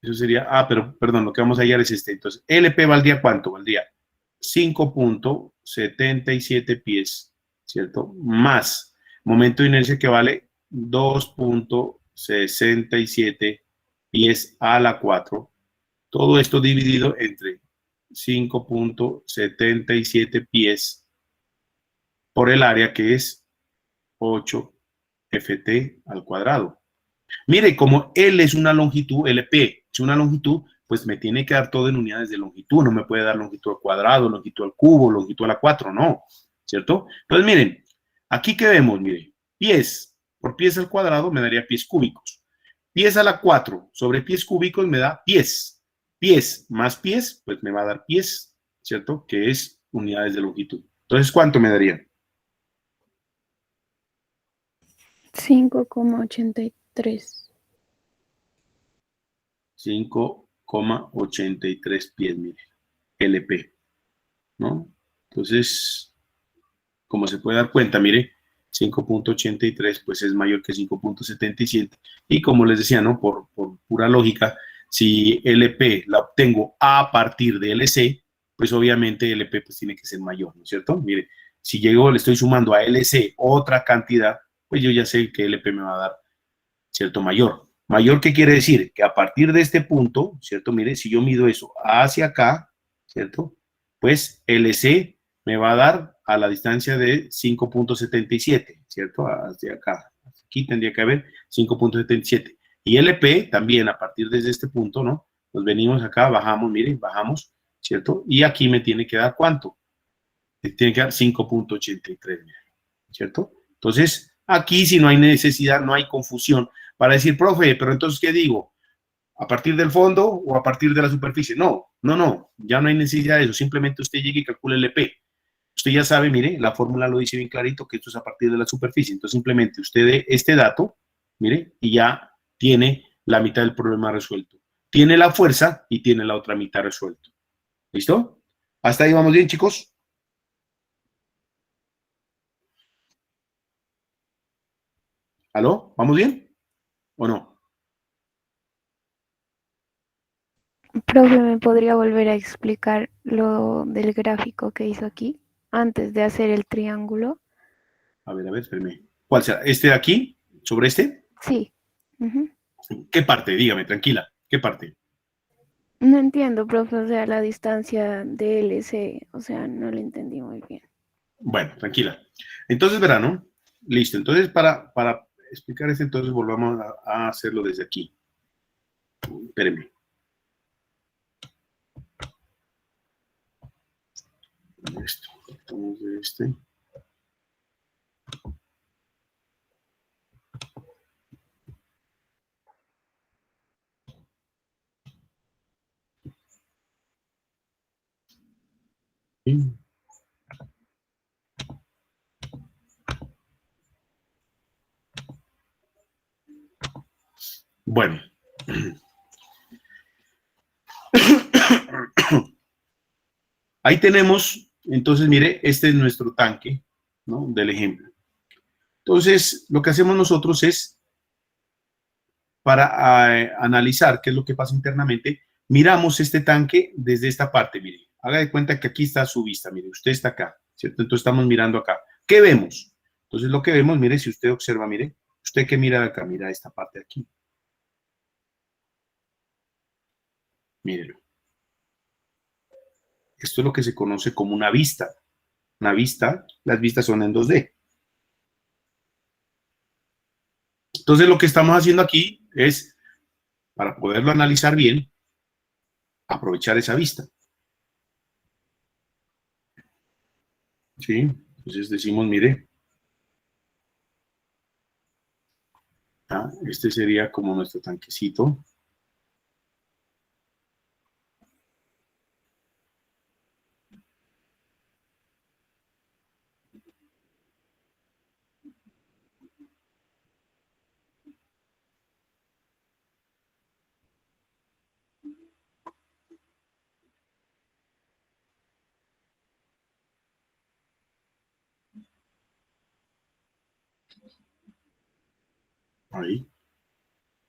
Eso sería, pero perdón, lo que vamos a hallar es este. Entonces, LP valdría ¿cuánto? Valdría 5.77 pies, ¿cierto? Más momento de inercia que vale 2.67 pies a la 4. Todo esto dividido entre 5.77 pies por el área, que es 8 ft al cuadrado. Mire, como L es una longitud, LP es una longitud, pues me tiene que dar todo en unidades de longitud. No me puede dar longitud al cuadrado, longitud al cubo, longitud a la 4, no, ¿cierto? Entonces, miren, aquí que vemos, mire, pies por pies al cuadrado me daría pies cúbicos. Pies a la 4 sobre pies cúbicos me da pies. Pies más pies, pues me va a dar pies, ¿cierto? Que es unidades de longitud. Entonces, ¿cuánto me daría? 5,83. 5,83 pies, mire, LP, ¿no? Entonces, como se puede dar cuenta, mire, 5,83 pues es mayor que 5,77. Y como les decía, ¿no? Por pura lógica, si LP la obtengo a partir de LC, pues obviamente LP pues tiene que ser mayor, ¿no es cierto? Mire, si llego, le estoy sumando a LC otra cantidad, pues yo ya sé que LP me va a dar, ¿cierto? Mayor. Mayor, ¿qué quiere decir? Que a partir de este punto, ¿cierto? Mire, si yo mido eso hacia acá, ¿cierto? Pues LC me va a dar a la distancia de 5,77, ¿cierto? Hacia acá. Aquí tendría que haber 5,77. Y LP también a partir desde este punto, ¿no? Nos venimos acá, bajamos, miren, bajamos, ¿cierto? Y aquí me tiene que dar ¿cuánto? Me tiene que dar 5,83, ¿cierto? Entonces, aquí si no hay necesidad, no hay confusión para decir, profe, pero entonces, ¿qué digo? ¿A partir del fondo o a partir de la superficie? No, no, no, ya no hay necesidad de eso. Simplemente usted llegue y calcule el LP. Usted ya sabe, mire, la fórmula lo dice bien clarito, que esto es a partir de la superficie. Entonces, simplemente usted dé este dato, mire, y ya tiene la mitad del problema resuelto. Tiene la fuerza y tiene la otra mitad resuelto. ¿Listo? ¿Hasta ahí vamos bien, chicos? ¿Aló? ¿Vamos bien? ¿O no? Profe, ¿me podría volver a explicar lo del gráfico que hizo aquí antes de hacer el triángulo? A ver, espérame. ¿Cuál será? ¿Este de aquí? ¿Sobre este? Sí. Ujú. ¿Qué parte? Dígame, tranquila. ¿Qué parte? No entiendo, profe, o sea, la distancia de LC, o sea, no lo entendí muy bien. Bueno, tranquila. Entonces, verano. Listo. Entonces, para explicar esto, entonces volvamos a hacerlo desde aquí. Espérenme. Esto. Quitamos de este. Sí. Bueno. Ahí tenemos, entonces, mire, este es nuestro tanque, ¿no? Del ejemplo. Entonces, lo que hacemos nosotros es, para analizar qué es lo que pasa internamente, miramos este tanque desde esta parte, mire. Haga de cuenta que aquí está su vista, mire, usted está acá, ¿cierto? Entonces estamos mirando acá. ¿Qué vemos? Entonces lo que vemos, mire, si usted observa, mire, usted que mira acá, mira esta parte de aquí. Mírelo. Esto es lo que se conoce como una vista. Una vista, las vistas son en 2D. Entonces lo que estamos haciendo aquí es, para poderlo analizar bien, aprovechar esa vista. ¿Sí? Entonces decimos, mire, este sería como nuestro tanquecito. Ahí.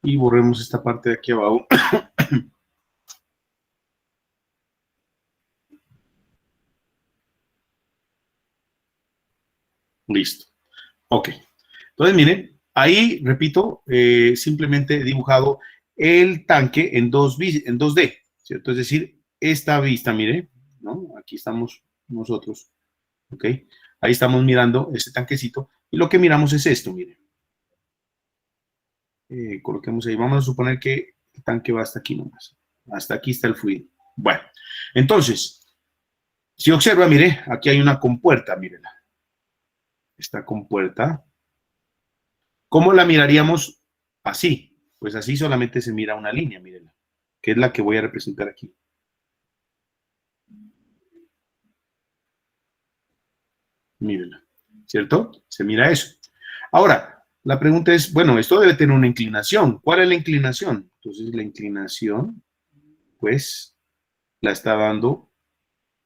Y borremos esta parte de aquí abajo. Listo. Ok. Entonces, miren, ahí, repito, simplemente he dibujado el tanque en 2D, ¿cierto? Es decir, esta vista, mire, ¿no? Aquí estamos nosotros, ¿ok? Ahí estamos mirando este tanquecito y lo que miramos es esto, mire. Coloquemos ahí, vamos a suponer que el tanque va hasta aquí nomás. Hasta aquí está el fluido. Bueno, entonces, si observa, mire, aquí hay una compuerta, mírela. Esta compuerta. ¿Cómo la miraríamos así? Pues así solamente se mira una línea, mírenla, que es la que voy a representar aquí. Mírenla, ¿cierto? Se mira eso. Ahora, la pregunta es, bueno, esto debe tener una inclinación. ¿Cuál es la inclinación? Entonces, la inclinación, pues, la está dando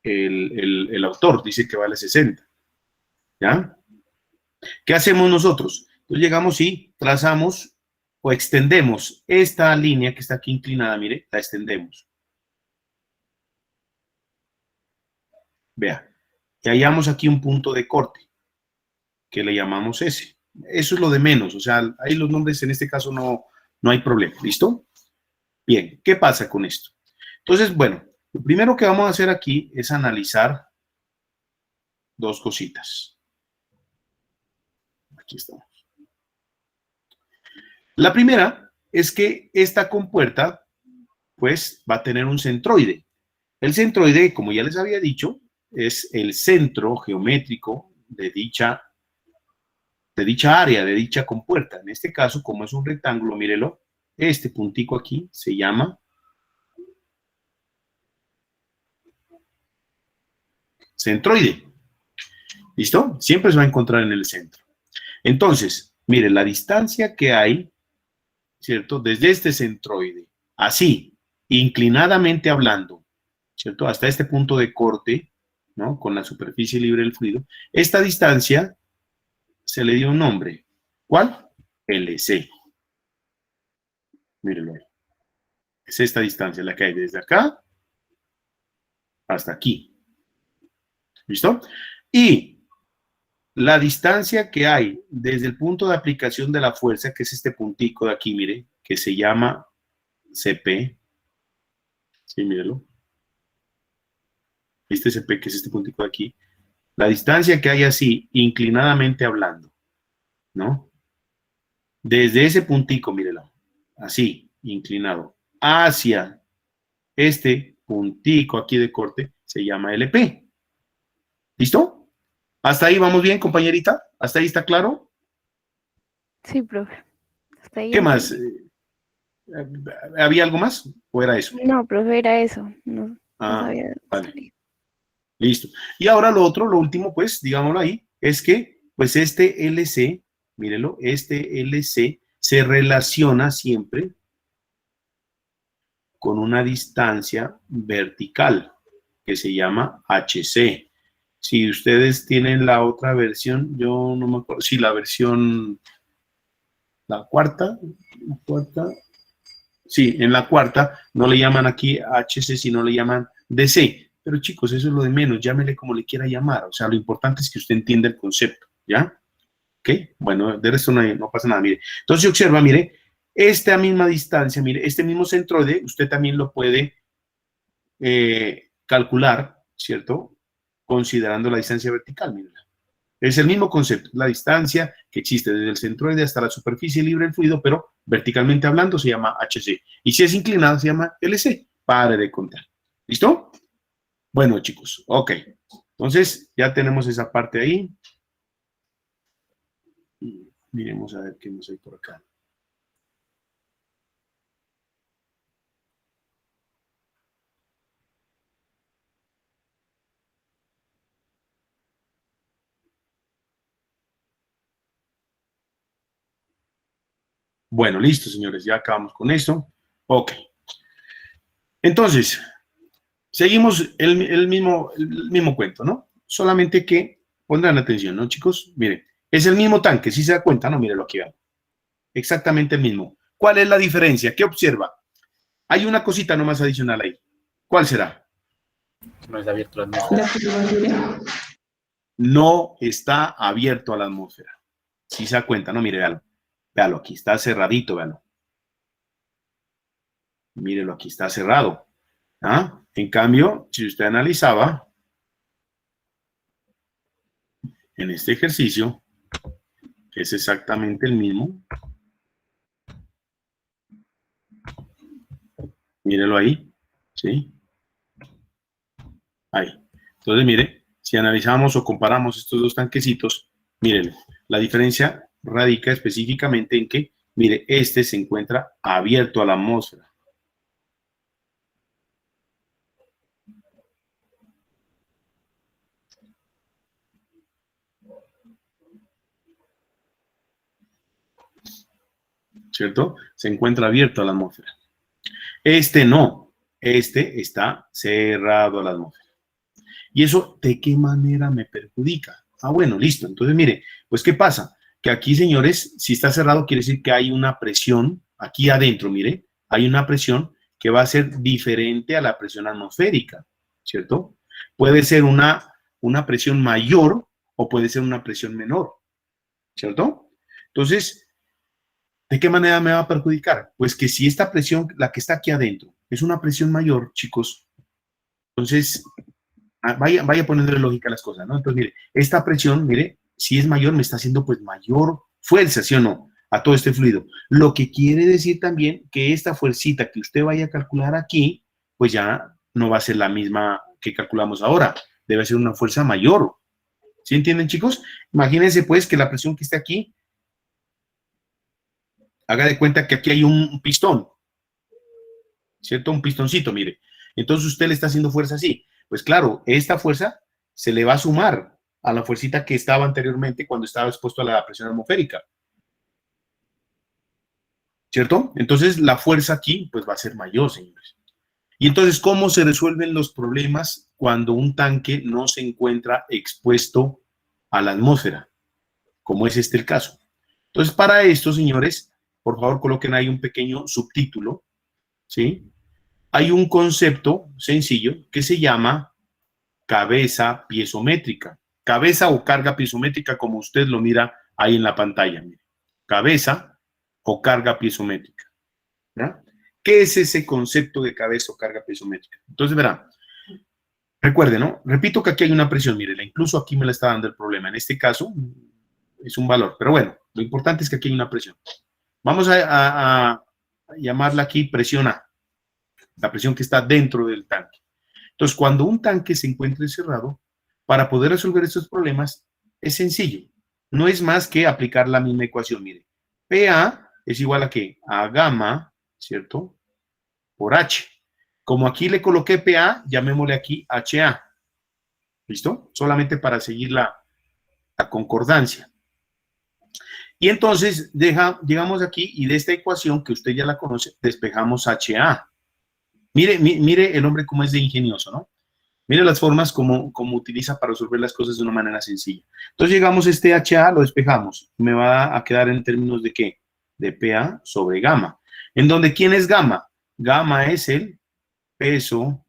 el autor. Dice que vale 60. ¿Ya? ¿Qué hacemos nosotros? Entonces llegamos y trazamos o extendemos esta línea que está aquí inclinada, mire, la extendemos. Vea, y hallamos aquí un punto de corte, que le llamamos S. Eso es lo de menos, o sea, ahí los nombres en este caso no hay problema, ¿listo? Bien, ¿qué pasa con esto? Entonces, bueno, lo primero que vamos a hacer aquí es analizar dos cositas. Aquí estamos. La primera es que esta compuerta, pues, va a tener un centroide. El centroide, como ya les había dicho, es el centro geométrico de dicha área, de dicha compuerta. En este caso, como es un rectángulo, mírelo, este puntico aquí se llama centroide. ¿Listo? Siempre se va a encontrar en el centro. Entonces, mire, la distancia que hay, ¿cierto? Desde este centroide, así, inclinadamente hablando, ¿cierto? Hasta este punto de corte, ¿no? Con la superficie libre del fluido. Esta distancia se le dio un nombre. ¿Cuál? LC. Mírenlo ahí. Es esta distancia la que hay desde acá hasta aquí. ¿Listo? Y la distancia que hay desde el punto de aplicación de la fuerza, que es este puntico de aquí, mire, que se llama CP. Sí, mírenlo. Este CP, que es este puntico de aquí. La distancia que hay así, inclinadamente hablando, ¿no? Desde ese puntico, mírelo, así, inclinado, hacia este puntico aquí de corte, se llama LP. ¿Listo? ¿Hasta ahí vamos bien, compañerita? ¿Hasta ahí está claro? Sí, profe. Hasta ahí ¿Qué más? entendí. ¿Había algo más? ¿O era eso? No, profe, era eso. No Ah, sabía vale, salir. listo. Y ahora lo otro, lo último, pues, digámoslo ahí, es que, pues, este LC, mírelo, este LC se relaciona siempre con una distancia vertical que se llama HC. Si ustedes tienen la otra versión, yo no me acuerdo, si la versión, la cuarta, sí, en la cuarta no le llaman aquí HC, sino le llaman DC. Pero chicos, eso es lo de menos, llámele como le quiera llamar. O sea, lo importante es que usted entienda el concepto, ¿ya? ¿Ok? Bueno, de resto no pasa nada, mire. Entonces, si observa, mire, esta misma distancia, mire, este mismo centroide, usted también lo puede calcular, ¿cierto? Considerando la distancia vertical, mire. Es el mismo concepto, la distancia que existe desde el centroide hasta la superficie libre del fluido, pero verticalmente hablando se llama HC. Y si es inclinada se llama LC. Pare de contar. ¿Listo? Bueno, chicos, ok. Entonces, ya tenemos esa parte ahí. Miremos a ver qué más hay por acá. Bueno, listo, señores, ya acabamos con eso. Ok. Entonces, seguimos el mismo cuento, ¿no? Solamente que pondrán atención, ¿no, chicos? Miren, es el mismo tanque, si se da cuenta, ¿no? Mírenlo aquí, vean. Exactamente el mismo. ¿Cuál es la diferencia? ¿Qué observa? Hay una cosita nomás adicional ahí. ¿Cuál será? No es abierto la atmósfera. No está abierto a la atmósfera. Si se da cuenta, ¿no? Mire, véalo. Véalo, aquí está cerradito, véalo. Mírelo, aquí está cerrado. ¿Ah? En cambio, si usted analizaba en este ejercicio, que es exactamente el mismo, mírelo ahí, ¿sí? Ahí. Entonces, mire, si analizamos o comparamos estos dos tanquecitos, miren, la diferencia radica específicamente en que, mire, este se encuentra abierto a la atmósfera. ¿cierto? Se encuentra abierto a la atmósfera. Este no, este está cerrado a la atmósfera. ¿Y eso de qué manera me perjudica? Ah, bueno, listo. Entonces, mire, pues, ¿qué pasa? Que aquí, señores, si está cerrado, quiere decir que hay una presión aquí adentro, mire, hay una presión que va a ser diferente a la presión atmosférica, ¿cierto? Puede ser una presión mayor o puede ser una presión menor, ¿cierto? Entonces, ¿de qué manera me va a perjudicar? Pues que si esta presión, la que está aquí adentro, es una presión mayor, chicos, entonces vaya poniéndole lógica a las cosas, ¿no? Entonces, mire, esta presión, mire, si es mayor, me está haciendo pues mayor fuerza, ¿sí o no? A todo este fluido. Lo que quiere decir también que esta fuercita que usted vaya a calcular aquí, pues ya no va a ser la misma que calculamos ahora. Debe ser una fuerza mayor. ¿Sí entienden, chicos? Imagínense pues que la presión que está aquí, haga de cuenta que aquí hay un pistón, ¿cierto? Un pistoncito, mire. Entonces usted le está haciendo fuerza así. Pues claro, esta fuerza se le va a sumar a la fuercita que estaba anteriormente cuando estaba expuesto a la presión atmosférica. ¿Cierto? Entonces la fuerza aquí pues va a ser mayor, señores. Y entonces, ¿cómo se resuelven los problemas cuando un tanque no se encuentra expuesto a la atmósfera? Como es este el caso. Entonces, para esto, señores, por favor coloquen ahí un pequeño subtítulo, ¿sí? Hay un concepto sencillo que se llama cabeza piezométrica. Cabeza o carga piezométrica, como usted lo mira ahí en la pantalla. Mire. Cabeza o carga piezométrica. ¿Ya? ¿Qué es ese concepto de cabeza o carga piezométrica? Entonces, verán, recuerden, ¿no? Repito que aquí hay una presión, mire, incluso aquí me la está dando el problema. En este caso, es un valor, pero bueno, lo importante es que aquí hay una presión. Vamos a llamarla aquí presión A, la presión que está dentro del tanque. Entonces, cuando un tanque se encuentre cerrado, para poder resolver estos problemas, es sencillo. No es más que aplicar la misma ecuación, mire. PA es igual a ¿qué? A gamma, ¿cierto? Por H. Como aquí le coloqué PA, llamémosle aquí HA. ¿Listo? Solamente para seguir la concordancia. Y entonces llegamos aquí y de esta ecuación que usted ya la conoce, despejamos HA. Mire el hombre cómo es de ingenioso, ¿no? Mire las formas como utiliza para resolver las cosas de una manera sencilla. Entonces llegamos a este HA, lo despejamos. Me va a quedar en términos de ¿qué? De PA sobre gamma. En donde, ¿quién es gamma? Gamma es el peso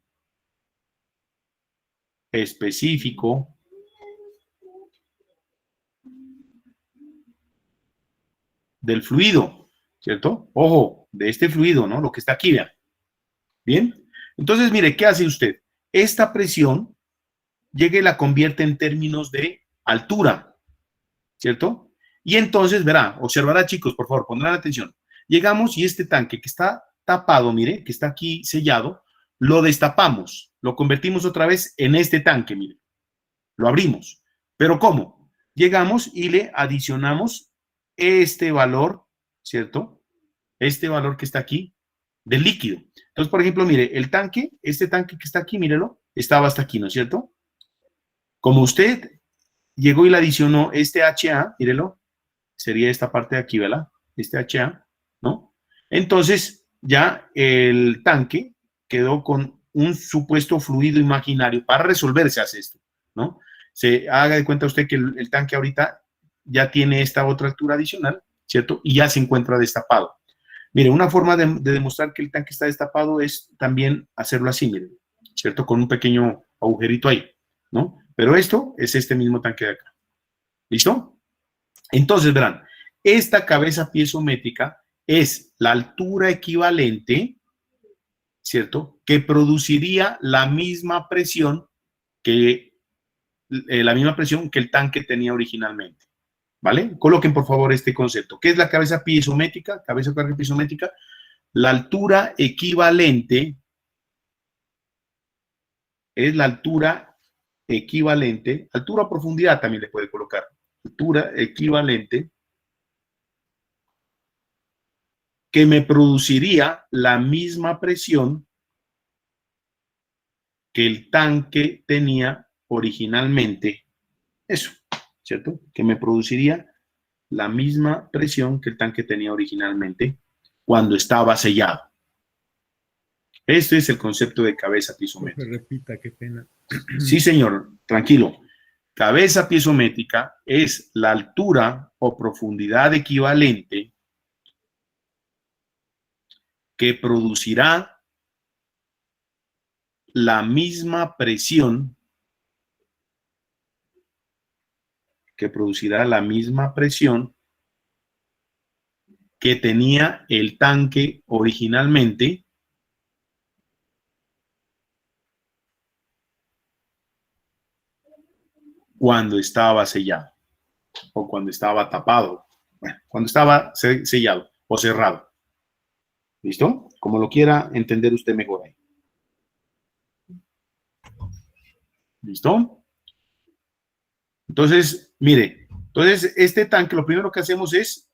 específico del fluido, ¿cierto? Ojo, de este fluido, ¿no? Lo que está aquí, vean. Bien. Entonces, mire, ¿qué hace usted? Esta presión llega y la convierte en términos de altura, ¿cierto? Y entonces, verá, observará, chicos, por favor, pondrán atención. Llegamos y este tanque que está tapado, mire, que está aquí sellado, lo destapamos, lo convertimos otra vez en este tanque, mire. Lo abrimos. ¿Pero cómo? Llegamos y le adicionamos este valor, ¿cierto? Este valor que está aquí del líquido. Entonces, por ejemplo, mire, el tanque, este tanque que está aquí, mírelo, estaba hasta aquí, ¿no es cierto? Como usted llegó y le adicionó este HA, mírelo, sería esta parte de aquí, ¿verdad? Este HA, ¿no? Entonces, ya el tanque quedó con un supuesto fluido imaginario. Para resolverse hace esto, ¿no? Se haga de cuenta usted que el tanque ahorita ya tiene esta otra altura adicional, ¿cierto? Y ya se encuentra destapado. Mire, una forma de demostrar que el tanque está destapado es también hacerlo así, mire, ¿cierto? Con un pequeño agujerito ahí, ¿no? Pero esto es este mismo tanque de acá. ¿Listo? Entonces, verán, esta cabeza piezométrica es la altura equivalente, ¿cierto? Que produciría la misma presión que el tanque tenía originalmente. ¿Vale? Coloquen por favor este concepto. ¿Qué es la cabeza piezométrica? Cabeza carga piezométrica. La altura equivalente es la altura equivalente, altura o profundidad también le puede colocar. Altura equivalente que me produciría la misma presión que el tanque tenía originalmente. Eso, ¿cierto? Que me produciría la misma presión que el tanque tenía originalmente cuando estaba sellado. Este es el concepto de cabeza piezométrica. Repita, qué pena. Sí, señor, tranquilo. Cabeza piezométrica es la altura o profundidad equivalente que producirá la misma presión que tenía el tanque originalmente cuando estaba sellado o cuando estaba tapado, bueno, cuando estaba sellado o cerrado. ¿Listo? Como lo quiera entender usted mejor ahí. ¿Listo? Entonces, mire, entonces este tanque, lo primero que hacemos es,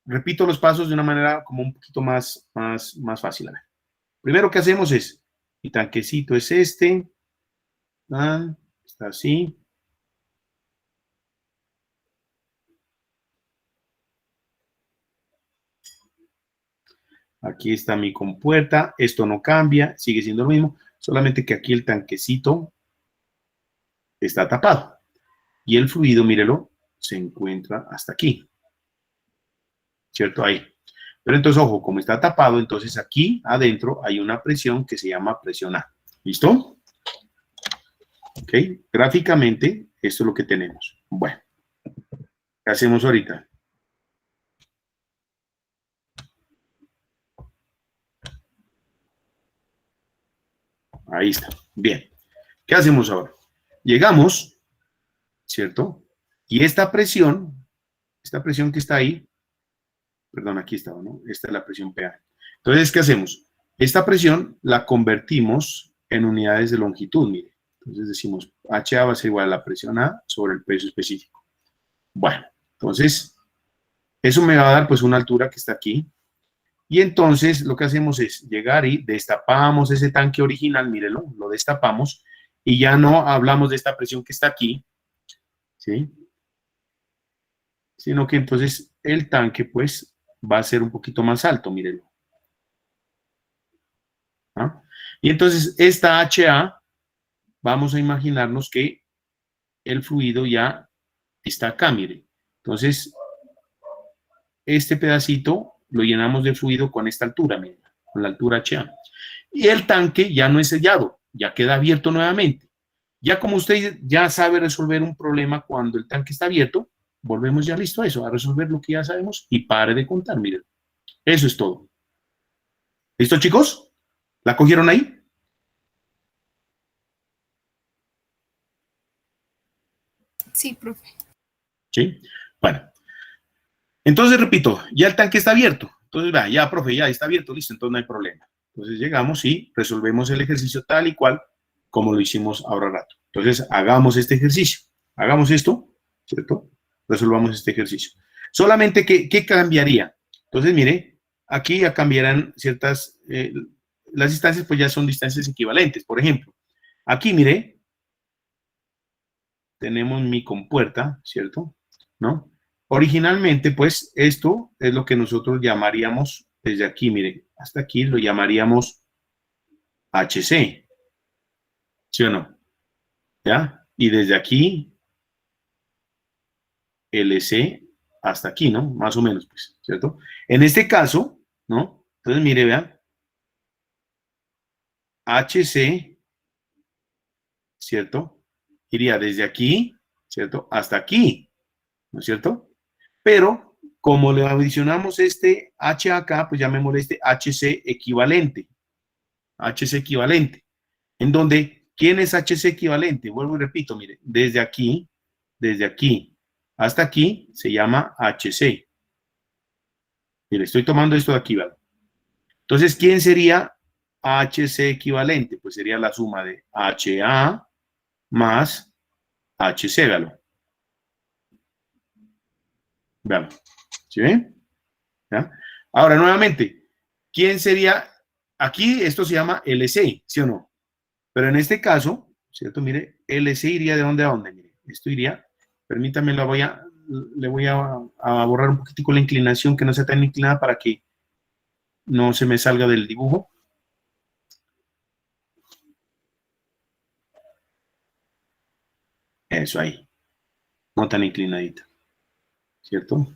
repito los pasos de una manera como un poquito más fácil. A ver. Primero que hacemos es, mi tanquecito es este, está así. Aquí está mi compuerta, esto no cambia, sigue siendo lo mismo, solamente que aquí el tanquecito está tapado. Y el fluido, mírelo, se encuentra hasta aquí. ¿Cierto? Ahí. Pero entonces, ojo, como está tapado, entonces aquí adentro hay una presión que se llama presión A. ¿Listo? Ok, gráficamente, esto es lo que tenemos. Bueno, ¿qué hacemos ahorita? Ahí está. Bien. ¿Qué hacemos ahora? Llegamos, ¿cierto? Y esta presión que está ahí, perdón, aquí estaba, ¿no? Esta es la presión PA. Entonces, ¿qué hacemos? Esta presión la convertimos en unidades de longitud, mire. Entonces decimos, HA va a ser igual a la presión A sobre el peso específico. Bueno, entonces, eso me va a dar pues una altura que está aquí. Y entonces lo que hacemos es llegar y destapamos ese tanque original, mírelo, lo destapamos y ya no hablamos de esta presión que está aquí, ¿sí? Sino que entonces el tanque pues va a ser un poquito más alto, mírelo. ¿Ah? Y entonces esta HA, vamos a imaginarnos que el fluido ya está acá, mire. Entonces, este pedacito lo llenamos de fluido con esta altura, mire, con la altura HA. Y el tanque ya no es sellado, ya queda abierto nuevamente. Ya como usted ya sabe resolver un problema cuando el tanque está abierto, volvemos ya listo a eso, a resolver lo que ya sabemos y pare de contar, miren. Eso es todo. ¿Listo, chicos? ¿La cogieron ahí? Sí, profe. ¿Sí? Bueno. Entonces, repito, ya el tanque está abierto. Entonces, va, ya, profe, ya está abierto, listo, entonces no hay problema. Entonces llegamos y resolvemos el ejercicio tal y cual como lo hicimos ahora rato. Entonces, hagamos este ejercicio. Hagamos esto, ¿cierto? Resolvamos este ejercicio. Solamente, ¿qué cambiaría? Entonces, mire, aquí ya cambiarán ciertas, las distancias pues ya son distancias equivalentes. Por ejemplo, aquí, mire, tenemos mi compuerta, ¿cierto? ¿No? Originalmente, pues, esto es lo que nosotros llamaríamos, desde aquí, mire, hasta aquí lo llamaríamos HC. ¿Sí o no? ¿Ya? Y desde aquí, LC hasta aquí, ¿no? Más o menos, pues, ¿cierto? En este caso, ¿no? Entonces, mire, vean. HC, ¿cierto? Iría desde aquí, ¿cierto? Hasta aquí, ¿no es cierto? Pero, como le adicionamos este H acá, pues llamémosle este HC equivalente. HC equivalente. En donde, ¿quién es HC equivalente? Vuelvo y repito, mire, desde aquí hasta aquí se llama HC. Mire, estoy tomando esto de aquí, ¿vale? Entonces, ¿quién sería HC equivalente? Pues sería la suma de HA más HC, véalo. Vean. ¿Sí ven? ¿Ya? Ahora, nuevamente, ¿quién sería? Aquí esto se llama LC, ¿sí o no? Pero en este caso, ¿cierto? Mire, LC iría de dónde a dónde. Mire, esto iría, permítanme, lo voy a le voy a borrar un poquitico la inclinación, que no sea tan inclinada para que no se me salga del dibujo. Eso ahí, no tan inclinadita, ¿cierto?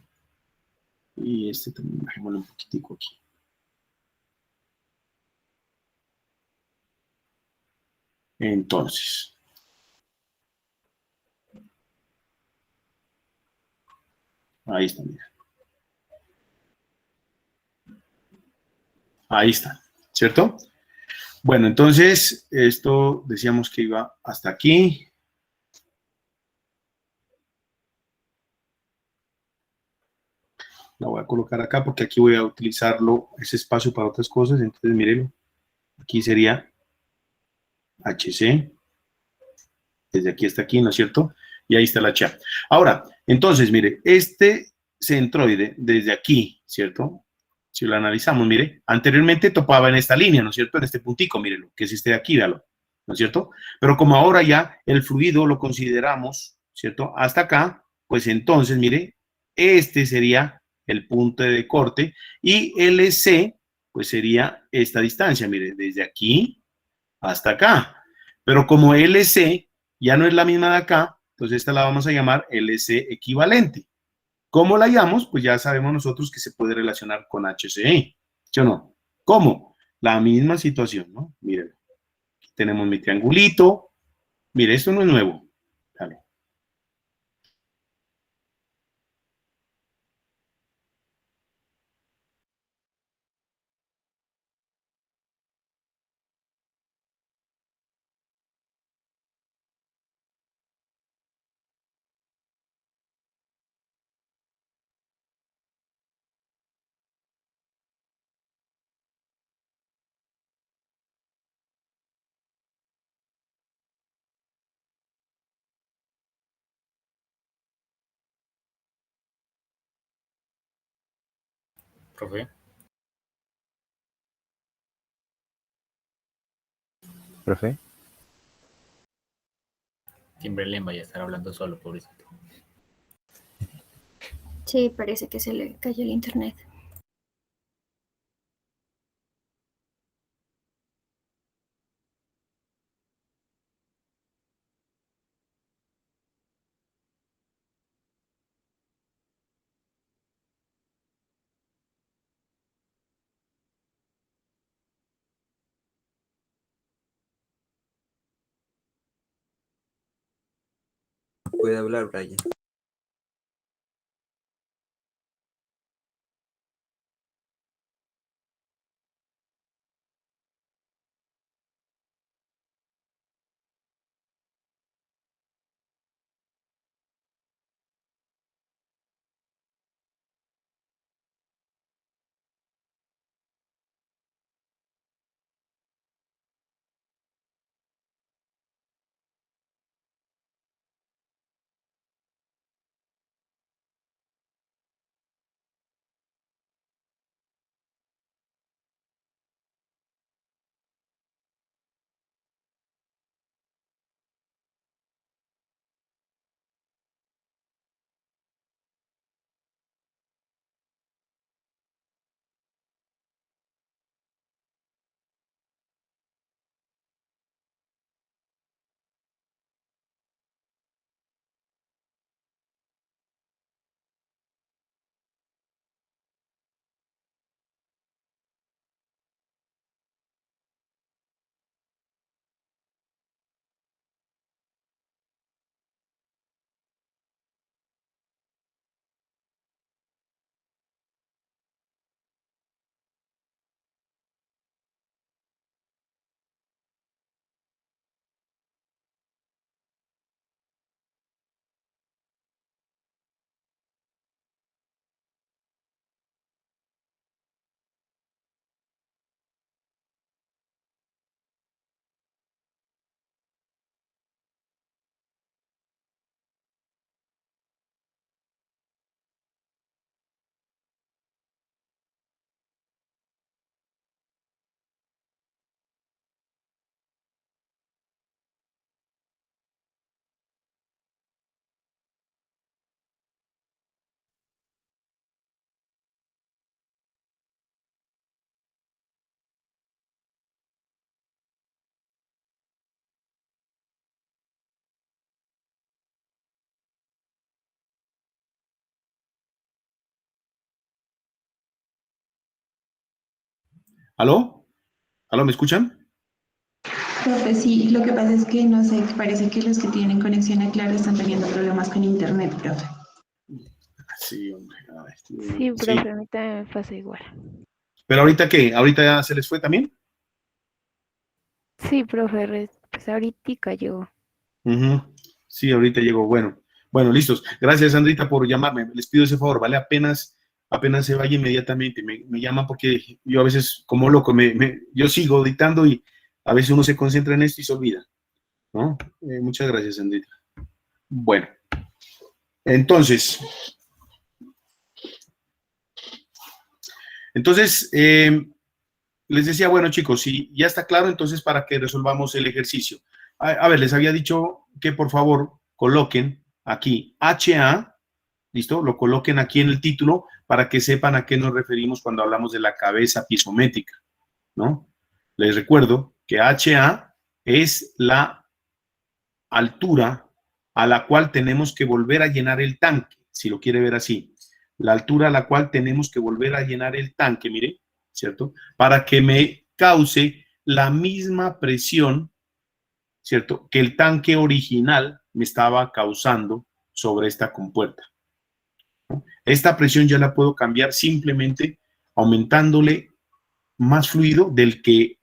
Y este también bajémoslo un poquitico aquí. Entonces, ahí está, mira. Ahí está, ¿cierto? Bueno, entonces, esto decíamos que iba hasta aquí. La voy a colocar acá porque aquí voy a utilizarlo, ese espacio para otras cosas. Entonces, mírenlo. Aquí sería HC. Desde aquí hasta aquí, ¿no es cierto? Y ahí está la HA. Ahora, entonces, mire, este centroide, desde aquí, ¿cierto? Si lo analizamos, mire, anteriormente topaba en esta línea, ¿no es cierto? En este puntico, mírelo, que es este de aquí, véalo, ¿no es cierto? Pero como ahora ya el fluido lo consideramos, ¿cierto? Hasta acá, pues entonces, mire, este sería el punto de corte y LC, pues sería esta distancia, mire, desde aquí hasta acá. Pero como LC ya no es la misma de acá, entonces esta la vamos a llamar LC equivalente. ¿Cómo la llamamos? Pues ya sabemos nosotros que se puede relacionar con HCE, ¿sí o no? ¿Cómo? La misma situación, ¿no? Miren, aquí tenemos mi triangulito. Mire, esto no es nuevo. Dale. Profe, Profe, Timberland vaya a estar hablando solo, pobrecito. Sí, parece que se le cayó el internet. puede hablar, Brian. ¿Aló? ¿Aló, me escuchan? Profe, sí, lo que pasa es que no sé, parece que los que tienen conexión a Claro están teniendo problemas con internet, profe. Sí, hombre. Ay, Sí, sí. profe, a mí también me pasa igual. ¿Pero ahorita qué? ¿Ahorita ya se les fue también? Sí, profe, pues ahorita llegó. Ujú. Sí, ahorita llegó. Bueno, listos. Gracias, Sandrita, por llamarme. Les pido ese favor, ¿vale? Apenas se vaya inmediatamente. Me llaman porque yo a veces, como loco, yo sigo dictando y a veces uno se concentra en esto y se olvida, ¿no? Muchas gracias, Sandrita. Bueno, entonces, les decía, bueno, chicos, si ya está claro, entonces para que resolvamos el ejercicio. A ver, les había dicho que por favor coloquen aquí HA, ¿listo? Lo coloquen aquí en el título para que sepan a qué nos referimos cuando hablamos de la cabeza piezométrica, ¿no? Les recuerdo que HA es la altura a la cual tenemos que volver a llenar el tanque, si lo quiere ver así. La altura a la cual tenemos que volver a llenar el tanque, mire, ¿cierto? Para que me cause la misma presión, ¿cierto? Que el tanque original me estaba causando sobre esta compuerta. Esta presión ya la puedo cambiar simplemente aumentándole más fluido del que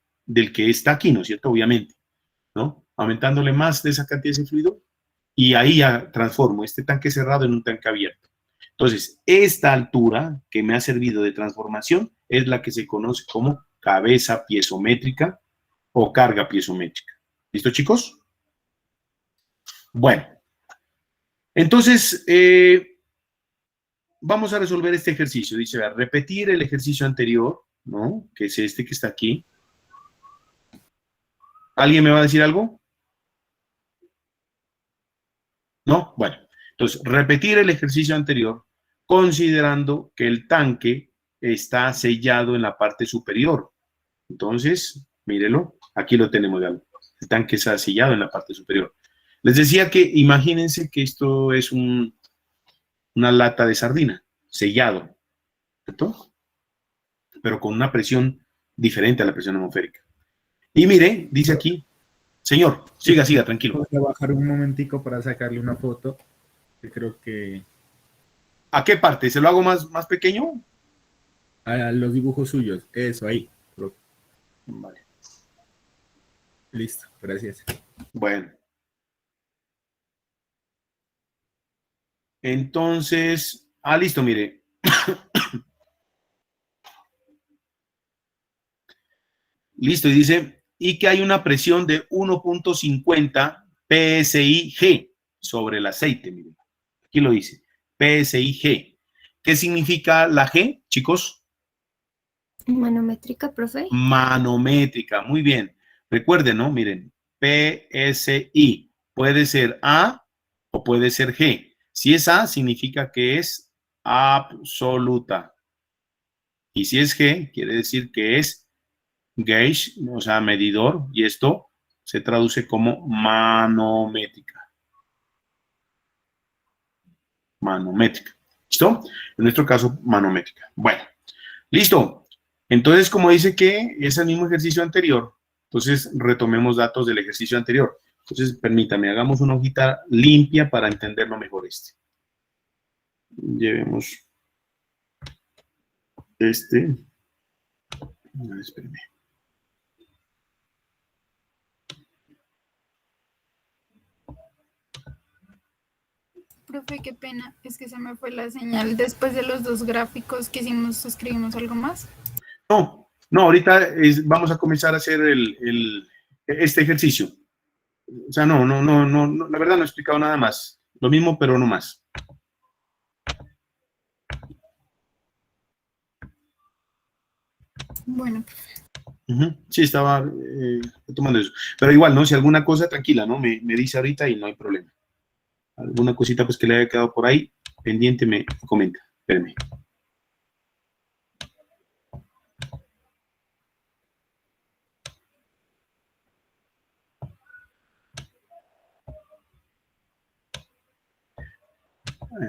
está aquí, ¿no es cierto? Obviamente, ¿no? Aumentándole más de esa cantidad de ese fluido y ahí ya transformo este tanque cerrado en un tanque abierto. Entonces, esta altura que me ha servido de transformación es la que se conoce como cabeza piezométrica o carga piezométrica. ¿Listo, chicos? Bueno, entonces, vamos a resolver este ejercicio. Dice, a repetir el ejercicio anterior, ¿no? Que es este que está aquí. ¿Alguien me va a decir algo? ¿No? Bueno, entonces, repetir el ejercicio anterior considerando que el tanque está sellado en la parte superior. Entonces, mírelo, aquí lo tenemos ya. El tanque está sellado en la parte superior. Les decía que imagínense que esto es una lata de sardina, sellado, ¿cierto? Pero con una presión diferente a la presión atmosférica. Y mire, dice aquí, señor, siga, tranquilo. Voy a bajar un momentico para sacarle una foto, que creo que... ¿A qué parte? ¿Se lo hago más pequeño? A los dibujos suyos, eso, ahí. Vale. Listo, gracias. Bueno. Entonces, listo, mire. Listo, y dice, y que hay una presión de 1.50 PSI-G sobre el aceite, miren. Aquí lo dice, PSI-G. ¿Qué significa la G, chicos? Manométrica, profe. Manométrica, muy bien. Recuerden, ¿no? Miren, PSI puede ser A o puede ser G. Si es A, significa que es absoluta. Y si es G, quiere decir que es gauge, o sea, medidor, y esto se traduce como manométrica. Manométrica. ¿Listo? En nuestro caso, manométrica. Bueno, listo. Entonces, como dice que es el mismo ejercicio anterior, entonces retomemos datos del ejercicio anterior. Entonces, permítame, hagamos una hojita limpia para entenderlo mejor este. Llevemos este. Espérame. Profe, qué pena, es que se me fue la señal. Después de los dos gráficos que hicimos, ¿escribimos algo más? No, ahorita vamos a comenzar a hacer este ejercicio. O sea, no, la verdad no he explicado nada más. Lo mismo, pero no más. Bueno, Sí, estaba tomando eso. Pero igual, ¿no? Si alguna cosa, tranquila, ¿no? Me dice ahorita y no hay problema. Alguna cosita pues que le haya quedado por ahí, pendiente, me comenta. Espérame.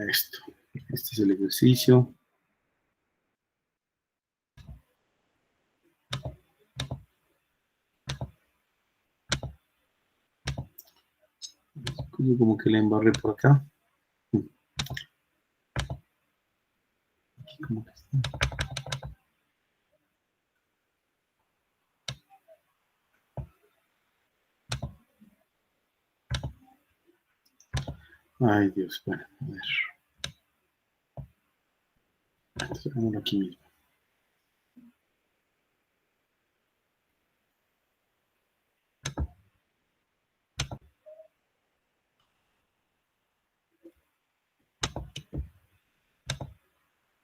Esto. Este es el ejercicio. Yo como que le embarré por acá. Aquí como que está. Ay, Dios, bueno, a ver. Entonces, hagámoslo aquí mismo.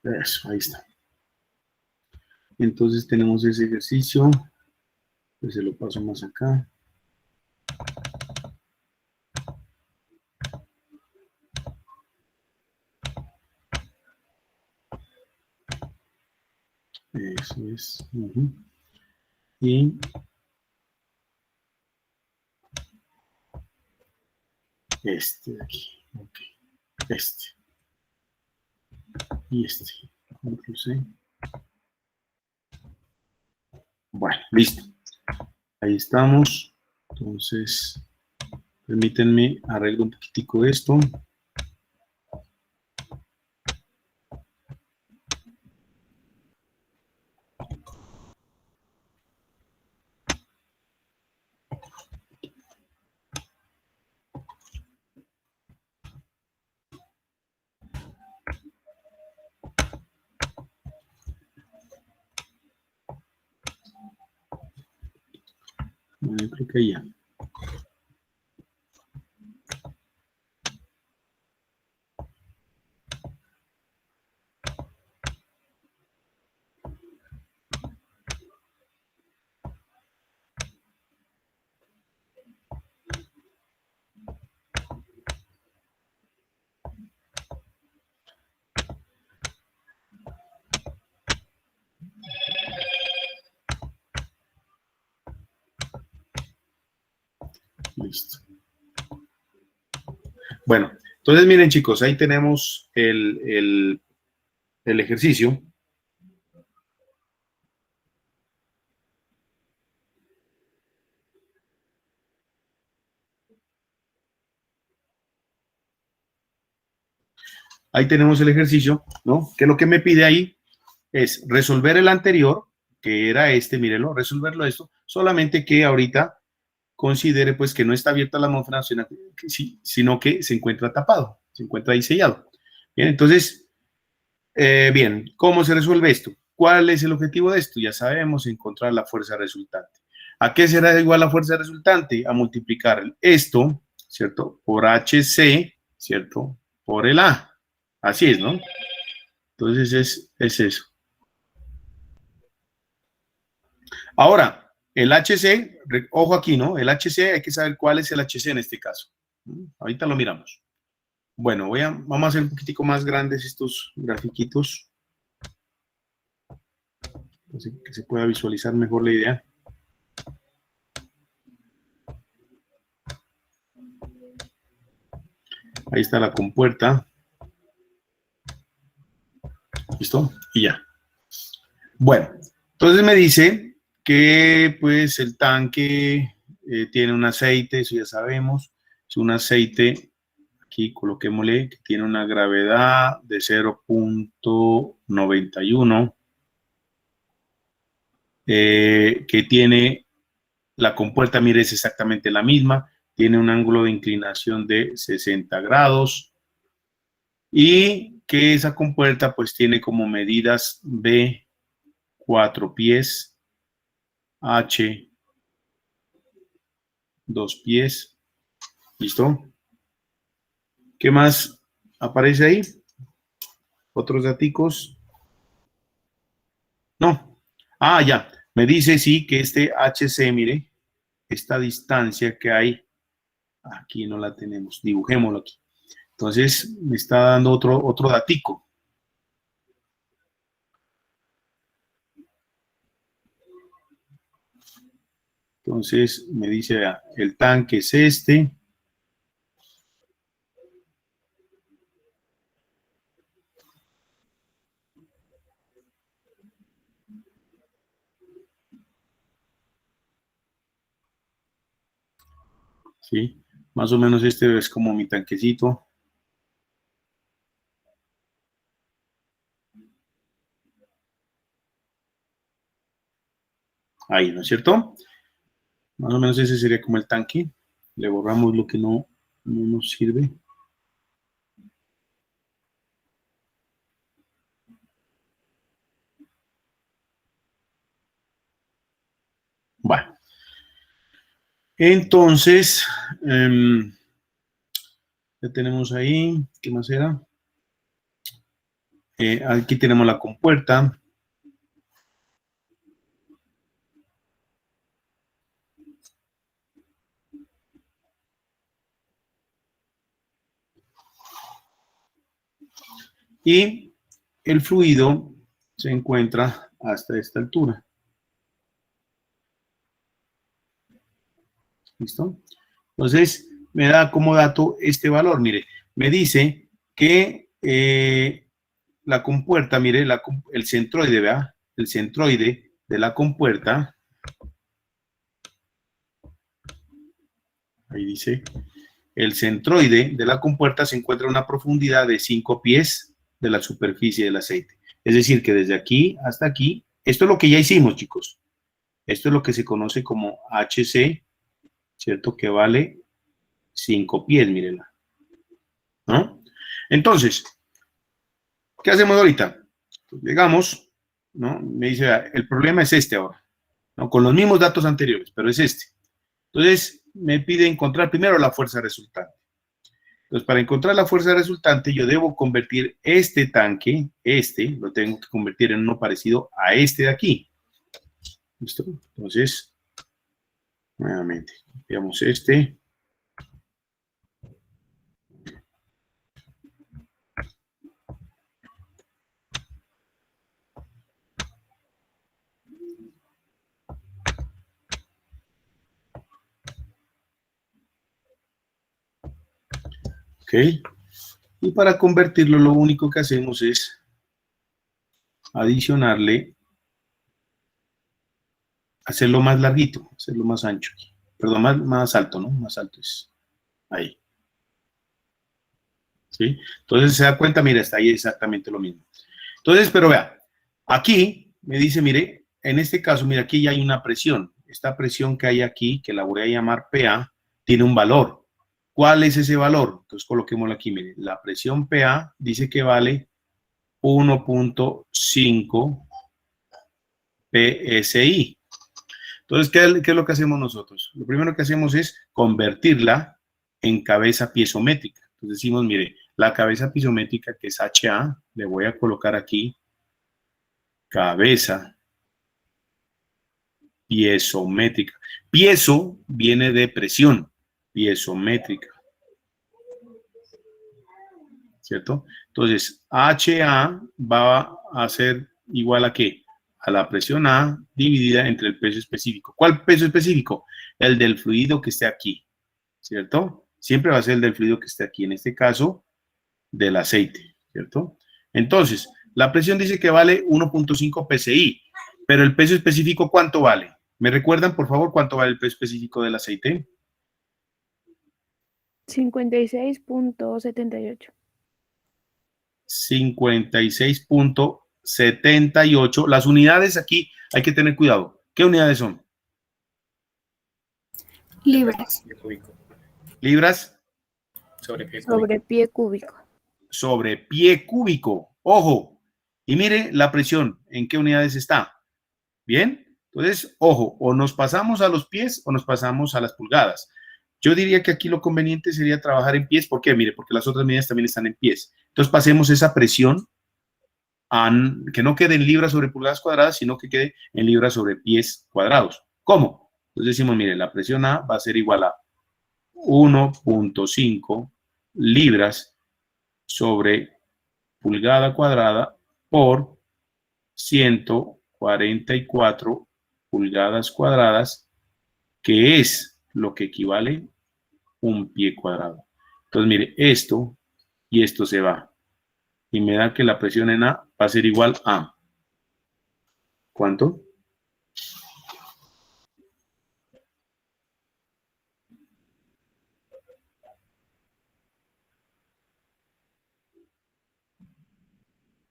Eso, ahí está. Entonces tenemos ese ejercicio. Pues se lo paso más acá. Eso es. Y este de aquí. Ok. Este. Y este. Control C. Bueno, listo. Ahí estamos. Entonces, permítanme arreglo un poquitico esto. Bueno, yo creo que ya. Listo. Bueno, entonces miren chicos, ahí tenemos el ejercicio. Ahí tenemos el ejercicio, ¿no? Que lo que me pide ahí es resolver el anterior, que era este, mírenlo, resolverlo esto, solamente que ahorita considere pues que no está abierta la atmósfera, sino que se encuentra tapado, se encuentra ahí sellado. Bien, entonces, bien, ¿cómo se resuelve esto? ¿Cuál es el objetivo de esto? Ya sabemos, encontrar la fuerza resultante. ¿A qué será igual la fuerza resultante? A multiplicar esto, ¿cierto? Por HC, ¿cierto? Por el A. Así es, ¿no? Entonces es eso. Ahora, el HC, ojo aquí, ¿no? El HC, hay que saber cuál es el HC en este caso. Ahorita lo miramos. Bueno, vamos a hacer un poquitico más grandes estos grafiquitos. Así que se pueda visualizar mejor la idea. Ahí está la compuerta. ¿Listo? Y ya. Bueno, entonces me dice que pues el tanque tiene un aceite, eso ya sabemos. Es un aceite, aquí coloquémosle, que tiene una gravedad de 0.91, que tiene la compuerta, mire, es exactamente la misma, tiene un ángulo de inclinación de 60 grados y que esa compuerta pues tiene como medidas B 4 pies, H 2 pies, ¿listo? ¿Qué más aparece ahí? ¿Otros daticos? No. Ah, ya. Me dice, sí, que este HC, mire, esta distancia que hay, aquí no la tenemos, dibujémoslo aquí. Entonces, me está dando otro datico. Entonces, me dice, vea, el tanque es este. ¿Sí? Más o menos este es como mi tanquecito. Ahí, ¿no es cierto? Más o menos ese sería como el tanque. Le borramos lo que no nos sirve. Bueno. Entonces, ya tenemos ahí. ¿Qué más era? Aquí tenemos la compuerta. Y el fluido se encuentra hasta esta altura. ¿Listo? Entonces, me da como dato este valor. Mire, me dice que la compuerta, mire, el centroide, ¿verdad? El centroide de la compuerta, ahí dice, el centroide de la compuerta se encuentra a una profundidad de 5 pies de la superficie del aceite. Es decir, que desde aquí hasta aquí, esto es lo que ya hicimos, chicos. Esto es lo que se conoce como HC, ¿cierto? Que vale 5 pies, mírenla. ¿No? Entonces, ¿qué hacemos ahorita? Pues llegamos, ¿no? Me dice, el problema es este ahora, ¿no? Con los mismos datos anteriores, pero es este. Entonces, me pide encontrar primero la fuerza resultante. Entonces, para encontrar la fuerza resultante, yo debo convertir este tanque, lo tengo que convertir en uno parecido a este de aquí. ¿Listo? Entonces, nuevamente, copiamos este. Ok. Y para convertirlo, lo único que hacemos es adicionarle, hacerlo más larguito, hacerlo más ancho. Perdón, más alto, ¿no? Más alto es. Ahí. ¿Sí? Entonces se da cuenta, mira, está ahí exactamente lo mismo. Entonces, pero vea, aquí me dice, mire, en este caso, mira, aquí ya hay una presión. Esta presión que hay aquí, que la voy a llamar PA, tiene un valor. ¿Cuál es ese valor? Entonces coloquémoslo aquí, mire, la presión PA dice que vale 1.5 PSI. Entonces, ¿qué es lo que hacemos nosotros? Lo primero que hacemos es convertirla en cabeza piezométrica. Entonces decimos, mire, la cabeza piezométrica, que es HA, le voy a colocar aquí cabeza piezométrica. Piezo viene de presión, piezométrica. ¿Cierto? Entonces, HA va a ser igual a ¿qué? A la presión A dividida entre el peso específico. ¿Cuál peso específico? El del fluido que esté aquí, ¿cierto? Siempre va a ser el del fluido que esté aquí, en este caso, del aceite, ¿cierto? Entonces, la presión dice que vale 1.5 PSI, pero el peso específico, ¿cuánto vale? ¿Me recuerdan, por favor, cuánto vale el peso específico del aceite? 56.78. 56.78. Las unidades aquí hay que tener cuidado. ¿Qué unidades son? Libras. Pie cúbico. Libras Sobre pie cúbico. Sobre pie cúbico. sobre pie cúbico. Ojo. Y mire la presión. ¿En qué unidades está? ¿Bien? Entonces, ojo. O nos pasamos a los pies o nos pasamos a las pulgadas. Yo diría que aquí lo conveniente sería trabajar en pies. ¿Por qué? Mire, porque las otras medidas también están en pies. Entonces, pasemos esa presión que no quede en libras sobre pulgadas cuadradas, sino que quede en libras sobre pies cuadrados. ¿Cómo? Entonces decimos, mire, la presión A va a ser igual a 1.5 libras sobre pulgada cuadrada por 144 pulgadas cuadradas, que es lo que equivale a un pie cuadrado. Entonces, mire, esto y esto se va. Y me da que la presión en A va a ser igual a ¿cuánto?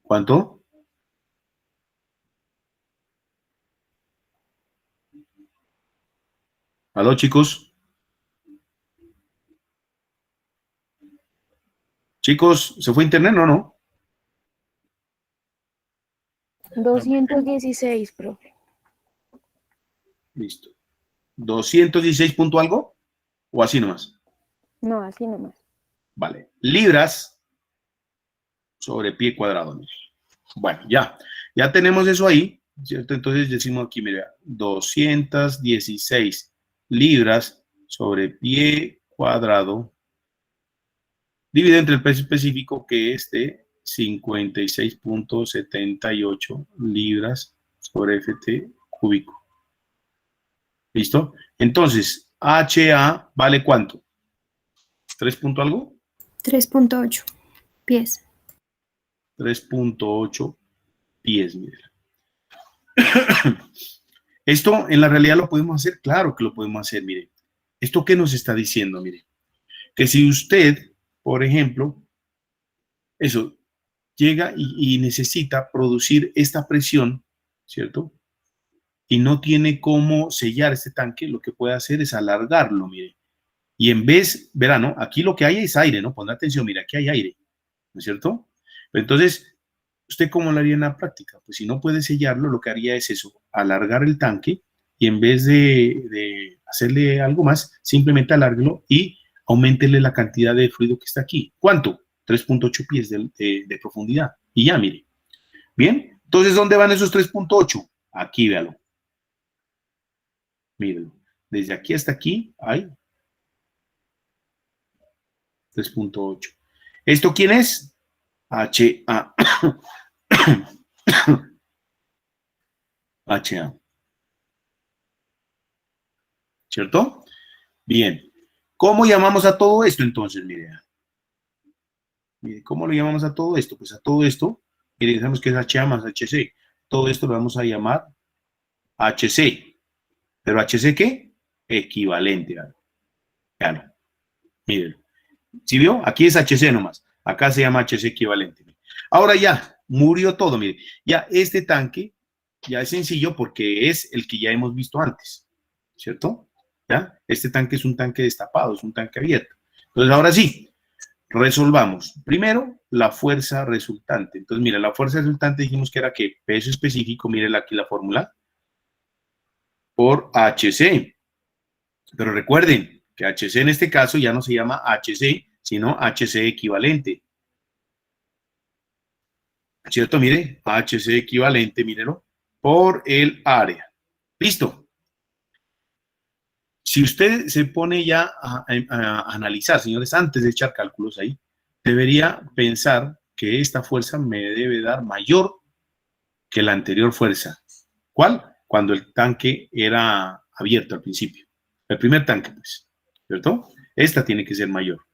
¿Cuánto? ¿Aló, chicos? Chicos, ¿se fue internet o no? 216, profe. Listo. ¿216 punto algo? ¿O así nomás? No, así nomás. Vale. Libras sobre pie cuadrado. Mire. Bueno, ya tenemos eso ahí, ¿cierto? Entonces decimos aquí, mira, 216 libras sobre pie cuadrado dividido entre el peso específico, que es de 56.78 libras sobre FT cúbico. ¿Listo? Entonces, HA vale ¿cuánto? ¿3 punto algo? 3.8 pies. 3.8 pies, mire. Esto en la realidad lo podemos hacer, claro que lo podemos hacer, mire. ¿Esto qué nos está diciendo? Mire, que si usted, por ejemplo, eso, llega y necesita producir esta presión, ¿cierto? Y no tiene cómo sellar este tanque, lo que puede hacer es alargarlo, mire. Y en vez, verá, ¿no? Aquí lo que hay es aire, ¿no? Ponga atención, mira, aquí hay aire, ¿no es cierto? Entonces, ¿usted cómo lo haría en la práctica? Pues si no puede sellarlo, lo que haría es eso, alargar el tanque y en vez de hacerle algo más, simplemente alárguelo y auméntele la cantidad de fluido que está aquí. ¿Cuánto? 3.8 pies de profundidad. Y ya, mire. Bien, entonces, ¿dónde van esos 3.8? Aquí, véalo. Mírenlo. Desde aquí hasta aquí hay 3.8. ¿Esto quién es? HA. HA. ¿Cierto? Bien. ¿Cómo llamamos a todo esto entonces? Mire, ¿cómo lo llamamos a todo esto? Pues a todo esto, mire, sabemos que es HA más HC. Todo esto lo vamos a llamar HC. ¿Pero HC qué? Equivalente. Claro. Miren. ¿Sí vio? Aquí es HC nomás. Acá se llama HC equivalente. Ahora ya, murió todo, mire. Ya este tanque ya es sencillo porque es el que ya hemos visto antes. ¿Cierto? ¿Ya? Este tanque es un tanque destapado, es un tanque abierto. Entonces, ahora sí, resolvamos. Primero, la fuerza resultante. Entonces, mira, la fuerza resultante dijimos que era que peso específico, mire aquí la fórmula, por HC. Pero recuerden que HC en este caso ya no se llama HC, sino HC equivalente. ¿Cierto? Mire, HC equivalente, mírelo, por el área. Listo. Si usted se pone ya a analizar, señores, antes de echar cálculos ahí, debería pensar que esta fuerza me debe dar mayor que la anterior fuerza. ¿Cuál? Cuando el tanque era abierto al principio. El primer tanque, pues, ¿cierto? Esta tiene que ser mayor.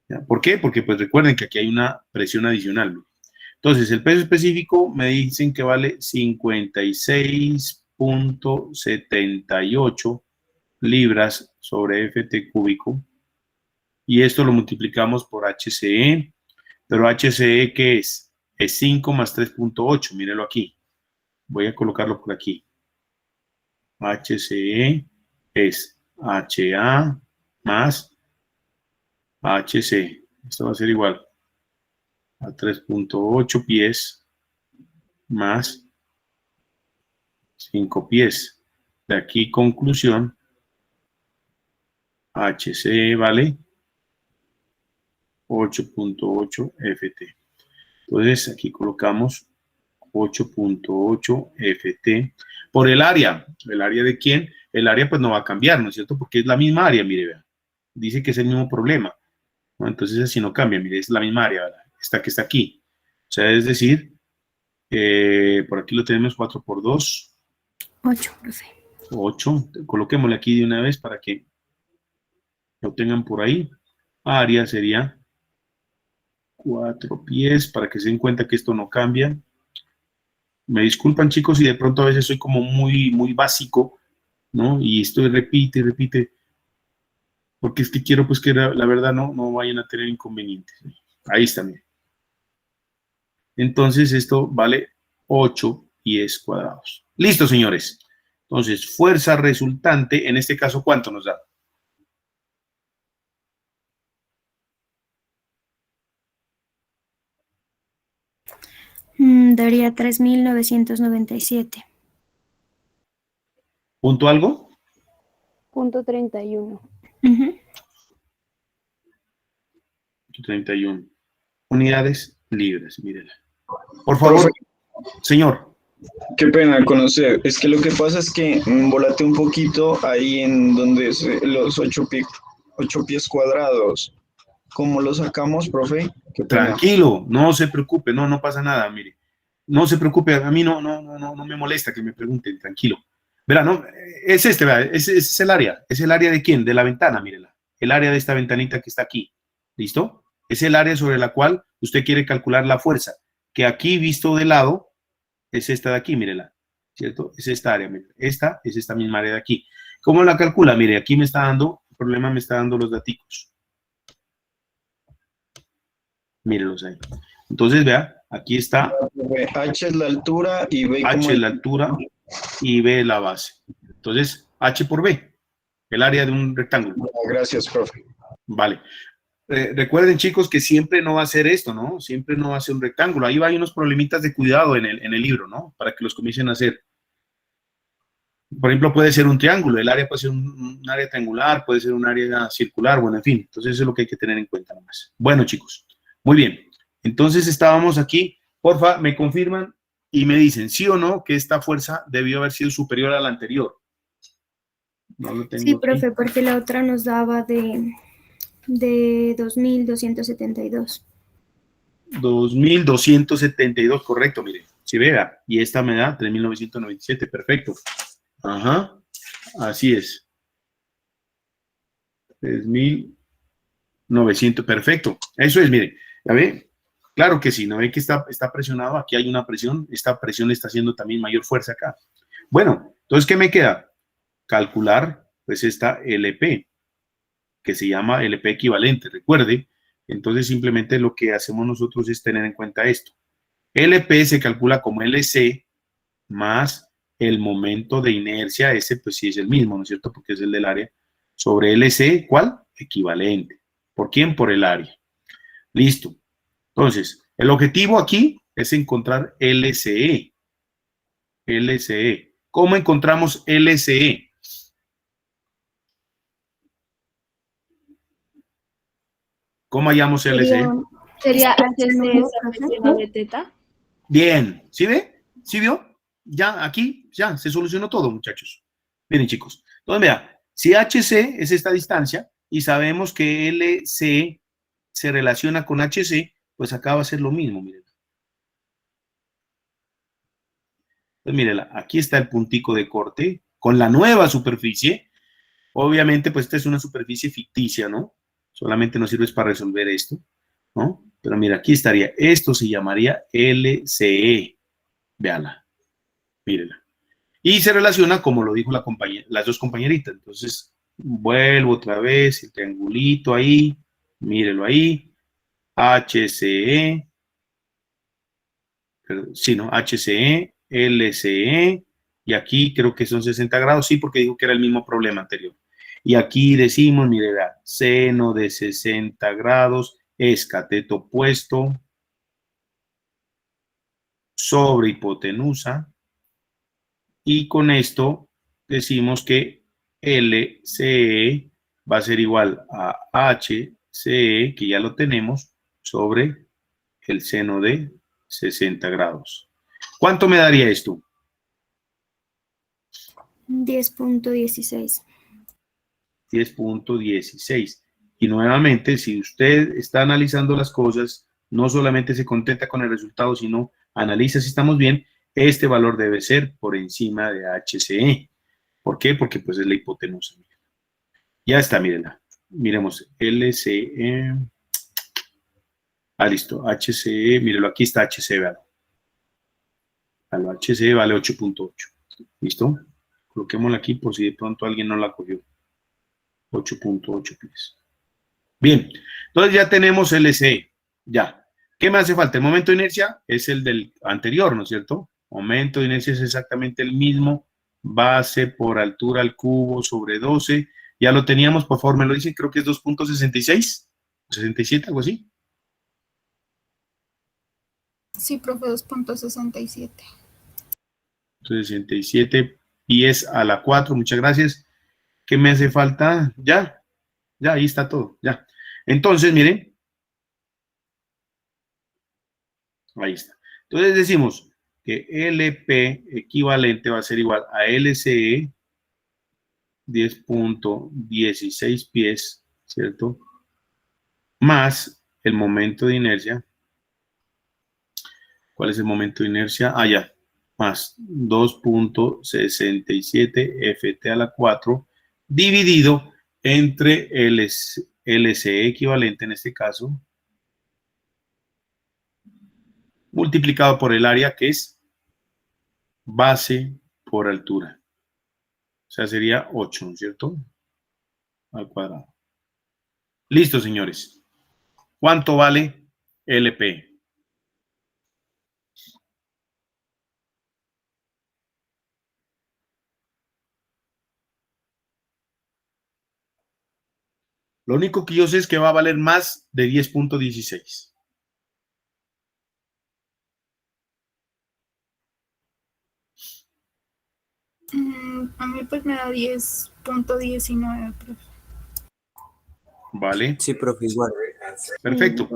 ¿Ya? ¿Por qué? Porque, pues, recuerden que aquí hay una presión adicional, ¿no? Entonces, el peso específico me dicen que vale 56.78 libras sobre FT cúbico. Y esto lo multiplicamos por HCE. Pero HCE, ¿qué es? Es 5 más 3.8. Mírenlo aquí. Voy a colocarlo por aquí. HCE es HA más HC. Esto va a ser igual a 3.8 pies más 5 pies. De aquí, conclusión, HC vale 8.8 FT. Entonces, aquí colocamos 8.8 FT por el área. ¿El área de quién? El área pues no va a cambiar, ¿no es cierto? Porque es la misma área, mire, vean. Dice que es el mismo problema, ¿no? Entonces así no cambia, mire, es la misma área, ¿verdad? Esta que está aquí. O sea, es decir, por aquí lo tenemos 4 por 2. 8, profe. 8. Coloquémosle aquí de una vez para que lo tengan por ahí. Área sería 4 pies, para que se den cuenta que esto no cambia. Me disculpan, chicos, si de pronto a veces soy como muy básico, ¿no? Y estoy repite, porque es que quiero pues que la verdad no vayan a tener inconvenientes. Ahí está, miren. Entonces esto vale 8 pies cuadrados. Listo, señores. Entonces, fuerza resultante, en este caso, ¿cuánto nos da? Daría 3.997. ¿Punto algo? Punto 31. Ujú. 31. Unidades libres, mírenla. Por favor, señor. Qué pena conocer. Es que lo que pasa es que volate un poquito ahí en donde es los 8 pies cuadrados. ¿Cómo lo sacamos, profe? Qué pena. Tranquilo, no se preocupe, no pasa nada, mire. No se preocupe, a mí no me molesta que me pregunten, tranquilo. Verá, no, es este, verá, es el área. ¿Es el área de quién? De la ventana, mírela. El área de esta ventanita que está aquí. ¿Listo? Es el área sobre la cual usted quiere calcular la fuerza. Que aquí, visto de lado, es esta de aquí, mírela. ¿Cierto? Es esta área, mire. Esta es esta misma área de aquí. ¿Cómo la calcula? Mire, aquí me está dando, el problema me está dando los daticos. Mírelos ahí. Entonces, vea, aquí está. H es la altura y B H como es la altura y B es la base. Entonces, H por B, el área de un rectángulo. Gracias, profe. Vale. Recuerden, chicos, que siempre no va a ser esto, ¿no? Siempre no va a ser un rectángulo. Ahí hay unos problemitas de cuidado en el libro, ¿no? Para que los comiencen a hacer. Por ejemplo, puede ser un triángulo. El área puede ser un área triangular, puede ser un área circular, bueno, en fin. Entonces, eso es lo que hay que tener en cuenta nomás. Bueno, chicos. Muy bien. Entonces, estábamos aquí. Porfa, me confirman y me dicen, ¿sí o no, que esta fuerza debió haber sido superior a la anterior? No lo tengo Sí, aquí. profe, porque la otra nos daba de 2.272. 2.272, correcto, mire. Si vea, y esta me da 3.997, perfecto. Ajá, así es. 3.900, perfecto. Eso es, mire, ¿ya ve? Claro que sí, ¿no ve que está presionado? Aquí hay una presión, esta presión está haciendo también mayor fuerza acá. Bueno, entonces, ¿qué me queda? Calcular, pues, esta LP, que se llama LP equivalente, recuerde. Entonces, simplemente lo que hacemos nosotros es tener en cuenta esto. LP se calcula como LC más el momento de inercia, ese pues sí es el mismo, ¿no es cierto? Porque es el del área. Sobre LC, ¿cuál? Equivalente. ¿Por quién? Por el área. Listo. Entonces, el objetivo aquí es encontrar LCE. LCE. ¿Cómo encontramos LCE? ¿Cómo hallamos LCE? ¿Sería HC esa presión de teta? Bien, ¿sí ve? ¿Sí vio? Ya, aquí, ya, se solucionó todo, muchachos. Miren, chicos. Entonces, vea, si HC es esta distancia y sabemos que LC se relaciona con HC, pues acá va a ser lo mismo, miren. Entonces, mírenla, aquí está el puntico de corte con la nueva superficie. Obviamente, pues esta es una superficie ficticia, ¿no? Solamente nos sirve para resolver esto, ¿no? Pero mira, aquí estaría, esto se llamaría LCE. Véanla, mírenla. Y se relaciona, como lo dijo las dos compañeritas. Entonces, vuelvo otra vez, el triangulito ahí, mírenlo ahí, HCE, sí, ¿no? HCE, LCE, y aquí creo que son 60 grados, sí, porque dijo que era el mismo problema anterior. Y aquí decimos, mire, seno de 60 grados es cateto opuesto sobre hipotenusa, y con esto decimos que LCE va a ser igual a HCE, que ya lo tenemos, sobre el seno de 60 grados. ¿Cuánto me daría esto? 10.16. 10.16. Y nuevamente, si usted está analizando las cosas, no solamente se contenta con el resultado, sino analiza si estamos bien, este valor debe ser por encima de HCE. ¿Por qué? Porque pues es la hipotenusa. Ya está, mírenla. Miremos, LCE. Ah, listo, HCE, mírenlo, aquí está HCE, vean. HCE vale 8.8. ¿Listo? Coloquémosla aquí por si de pronto alguien no la cogió. 8.8 pies. Bien, entonces ya tenemos LCE. Ya. ¿Qué me hace falta? El momento de inercia es el del anterior, ¿no es cierto? Momento de inercia es exactamente el mismo, base por altura al cubo sobre 12. Ya lo teníamos, por favor, me lo dicen, creo que es 2.66, 67, algo así. Sí, profe, 2.67. 67 pies a la 4, muchas gracias. ¿Qué me hace falta? Ya, ahí está todo, ya. Entonces, miren. Ahí está. Entonces decimos que LP equivalente va a ser igual a LCE 10.16 pies, ¿cierto? Más el momento de inercia. ¿Cuál es el momento de inercia? Ah, ya. Más 2.67 FT a la 4 dividido entre el LCE equivalente en este caso, multiplicado por el área que es base por altura. O sea, sería 8, ¿no es cierto? Al cuadrado. Listo, señores. ¿Cuánto vale LP? Lo único que yo sé es que va a valer más de 10.16. A mí pues me da 10.19, profe. ¿Vale? Sí, profe, igual. Perfecto.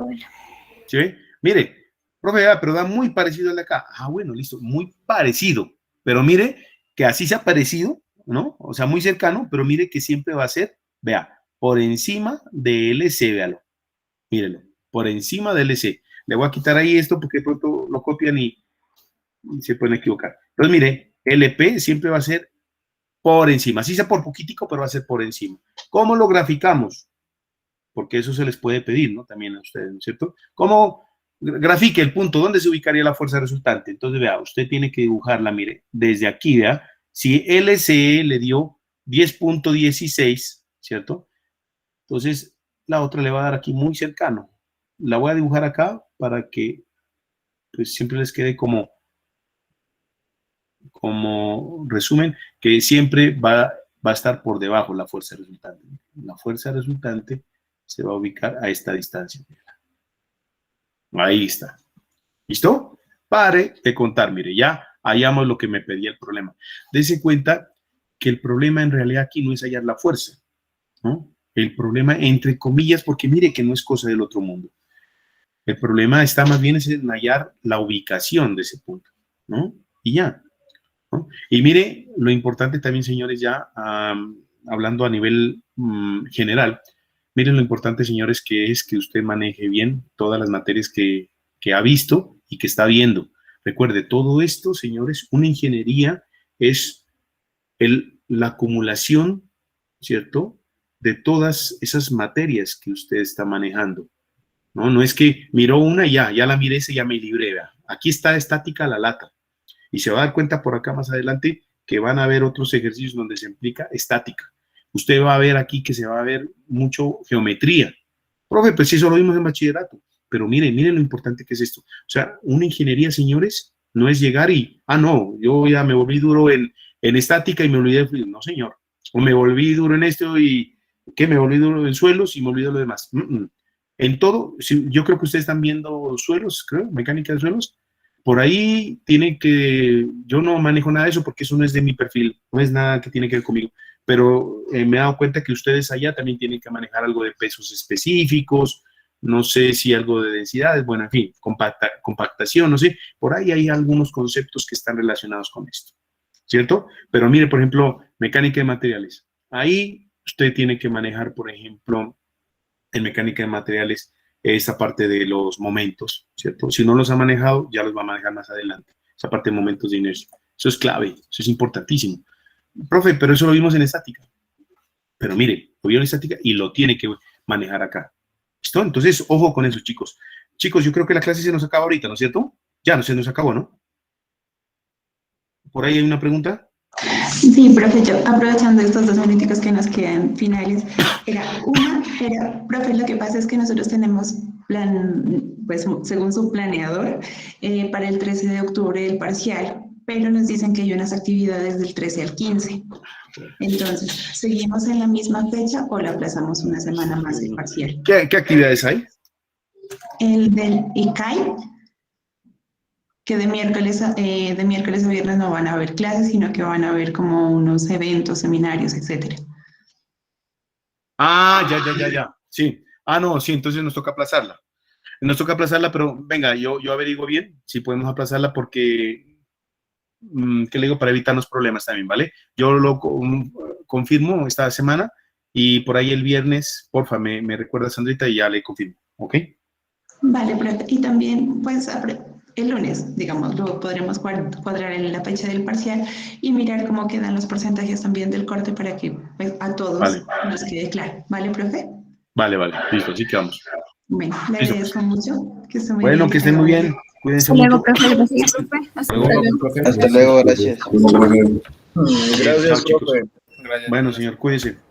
¿Sí ve? Mire, profe, pero da muy parecido al de acá. Ah, bueno, listo, muy parecido. Pero mire que así se ha parecido, ¿no? O sea, muy cercano, pero mire que siempre va a ser, vea, por encima de LC, véalo. Mírelo, por encima de LC. Le voy a quitar ahí esto porque de pronto lo copian y se pueden equivocar. Entonces, mire, LP siempre va a ser por encima. Así sea por poquitico, pero va a ser por encima. ¿Cómo lo graficamos? Porque eso se les puede pedir, ¿no? También a ustedes, ¿no es cierto? ¿Cómo grafique el punto? ¿Dónde se ubicaría la fuerza resultante? Entonces, vea, usted tiene que dibujarla, mire, desde aquí, vea. Si LCE le dio 10.16, ¿cierto? Entonces, la otra le va a dar aquí muy cercano. La voy a dibujar acá para que pues, siempre les quede como resumen, que siempre va a estar por debajo la fuerza resultante. La fuerza resultante se va a ubicar a esta distancia. Ahí está. ¿Listo? Pare de contar, mire, ya hallamos lo que me pedía el problema. Dese cuenta que el problema en realidad aquí no es hallar la fuerza, ¿no? El problema, entre comillas, porque mire que no es cosa del otro mundo. El problema está más bien en hallar la ubicación de ese punto, ¿no? Y ya, ¿no? Y mire, lo importante también, señores, ya hablando a nivel general, miren lo importante, señores, que es que usted maneje bien todas las materias que ha visto y que está viendo. Recuerde, todo esto, señores, una ingeniería es la acumulación, ¿cierto?, de todas esas materias que usted está manejando, ¿no? No es que miró una y ya la miré, ya me libré, vea. Aquí está estática la lata. Y se va a dar cuenta por acá más adelante que van a haber otros ejercicios donde se implica estática. Usted va a ver aquí que se va a ver mucho geometría. Profe, pues eso lo vimos en bachillerato. Pero miren lo importante que es esto. O sea, una ingeniería, señores, no es llegar y, no, yo ya me volví duro en estática y me olvidé de fluido. No, señor. O me volví duro en esto y ¿qué? Me volví duro en suelos y me olvidé lo demás. En todo, yo creo que ustedes están viendo suelos, creo, mecánica de suelos. Por ahí tiene que, yo no manejo nada de eso porque eso no es de mi perfil, no es nada que tiene que ver conmigo. Pero me he dado cuenta que ustedes allá también tienen que manejar algo de pesos específicos, no sé si algo de densidades, bueno, en fin, compactación, no sé. Por ahí hay algunos conceptos que están relacionados con esto, ¿cierto? Pero mire, por ejemplo, mecánica de materiales. Ahí usted tiene que manejar, por ejemplo, en mecánica de materiales, esa parte de los momentos, ¿cierto? Si no los ha manejado, ya los va a manejar más adelante. Esa parte de momentos de inercia. Eso es clave, eso es importantísimo. Profe, pero eso lo vimos en estática. Pero mire, lo vio en estática y lo tiene que manejar acá. ¿Listo? Entonces, ojo con eso, chicos. Chicos, yo creo que la clase se nos acaba ahorita, ¿no es cierto? Ya no se nos acabó, ¿no? ¿Por ahí hay una pregunta? Sí, profe, yo aprovechando estos 2 minuticos que nos quedan finales, profe, lo que pasa es que nosotros tenemos pues según su planeador, para el 13 de octubre el parcial, pero nos dicen que hay unas actividades del 13 al 15. Entonces, ¿seguimos en la misma fecha o la aplazamos una semana más el parcial? ¿Qué actividades hay? El del ICAI, que de miércoles a viernes no van a haber clases, sino que van a haber como unos eventos, seminarios, etcétera. Ah, ya. Sí. Ah, no, sí, entonces nos toca aplazarla. Nos toca aplazarla, pero venga, yo averiguo bien si podemos aplazarla porque, ¿qué le digo? Para evitarnos problemas también, ¿vale? Yo lo confirmo esta semana y por ahí el viernes, porfa, me recuerda Sandrita y ya le confirmo, ¿ok? Vale, profe. Y también, pues, el lunes, digamos, lo podremos cuadrar en la fecha del parcial y mirar cómo quedan los porcentajes también del corte para que pues, a todos nos quede claro. ¿Vale, profe? Vale, listo, así quedamos. Bueno, le Listo. agradezco mucho. Que esté muy Bueno, bien. que estén muy bien. Cuídense Hasta luego, mucho. profe. Gracias. Profe, hasta Luego, luego. profe. Hasta luego, gracias. Gracias, Chao, chicos. profe. Gracias. Bueno, señor, cuídense.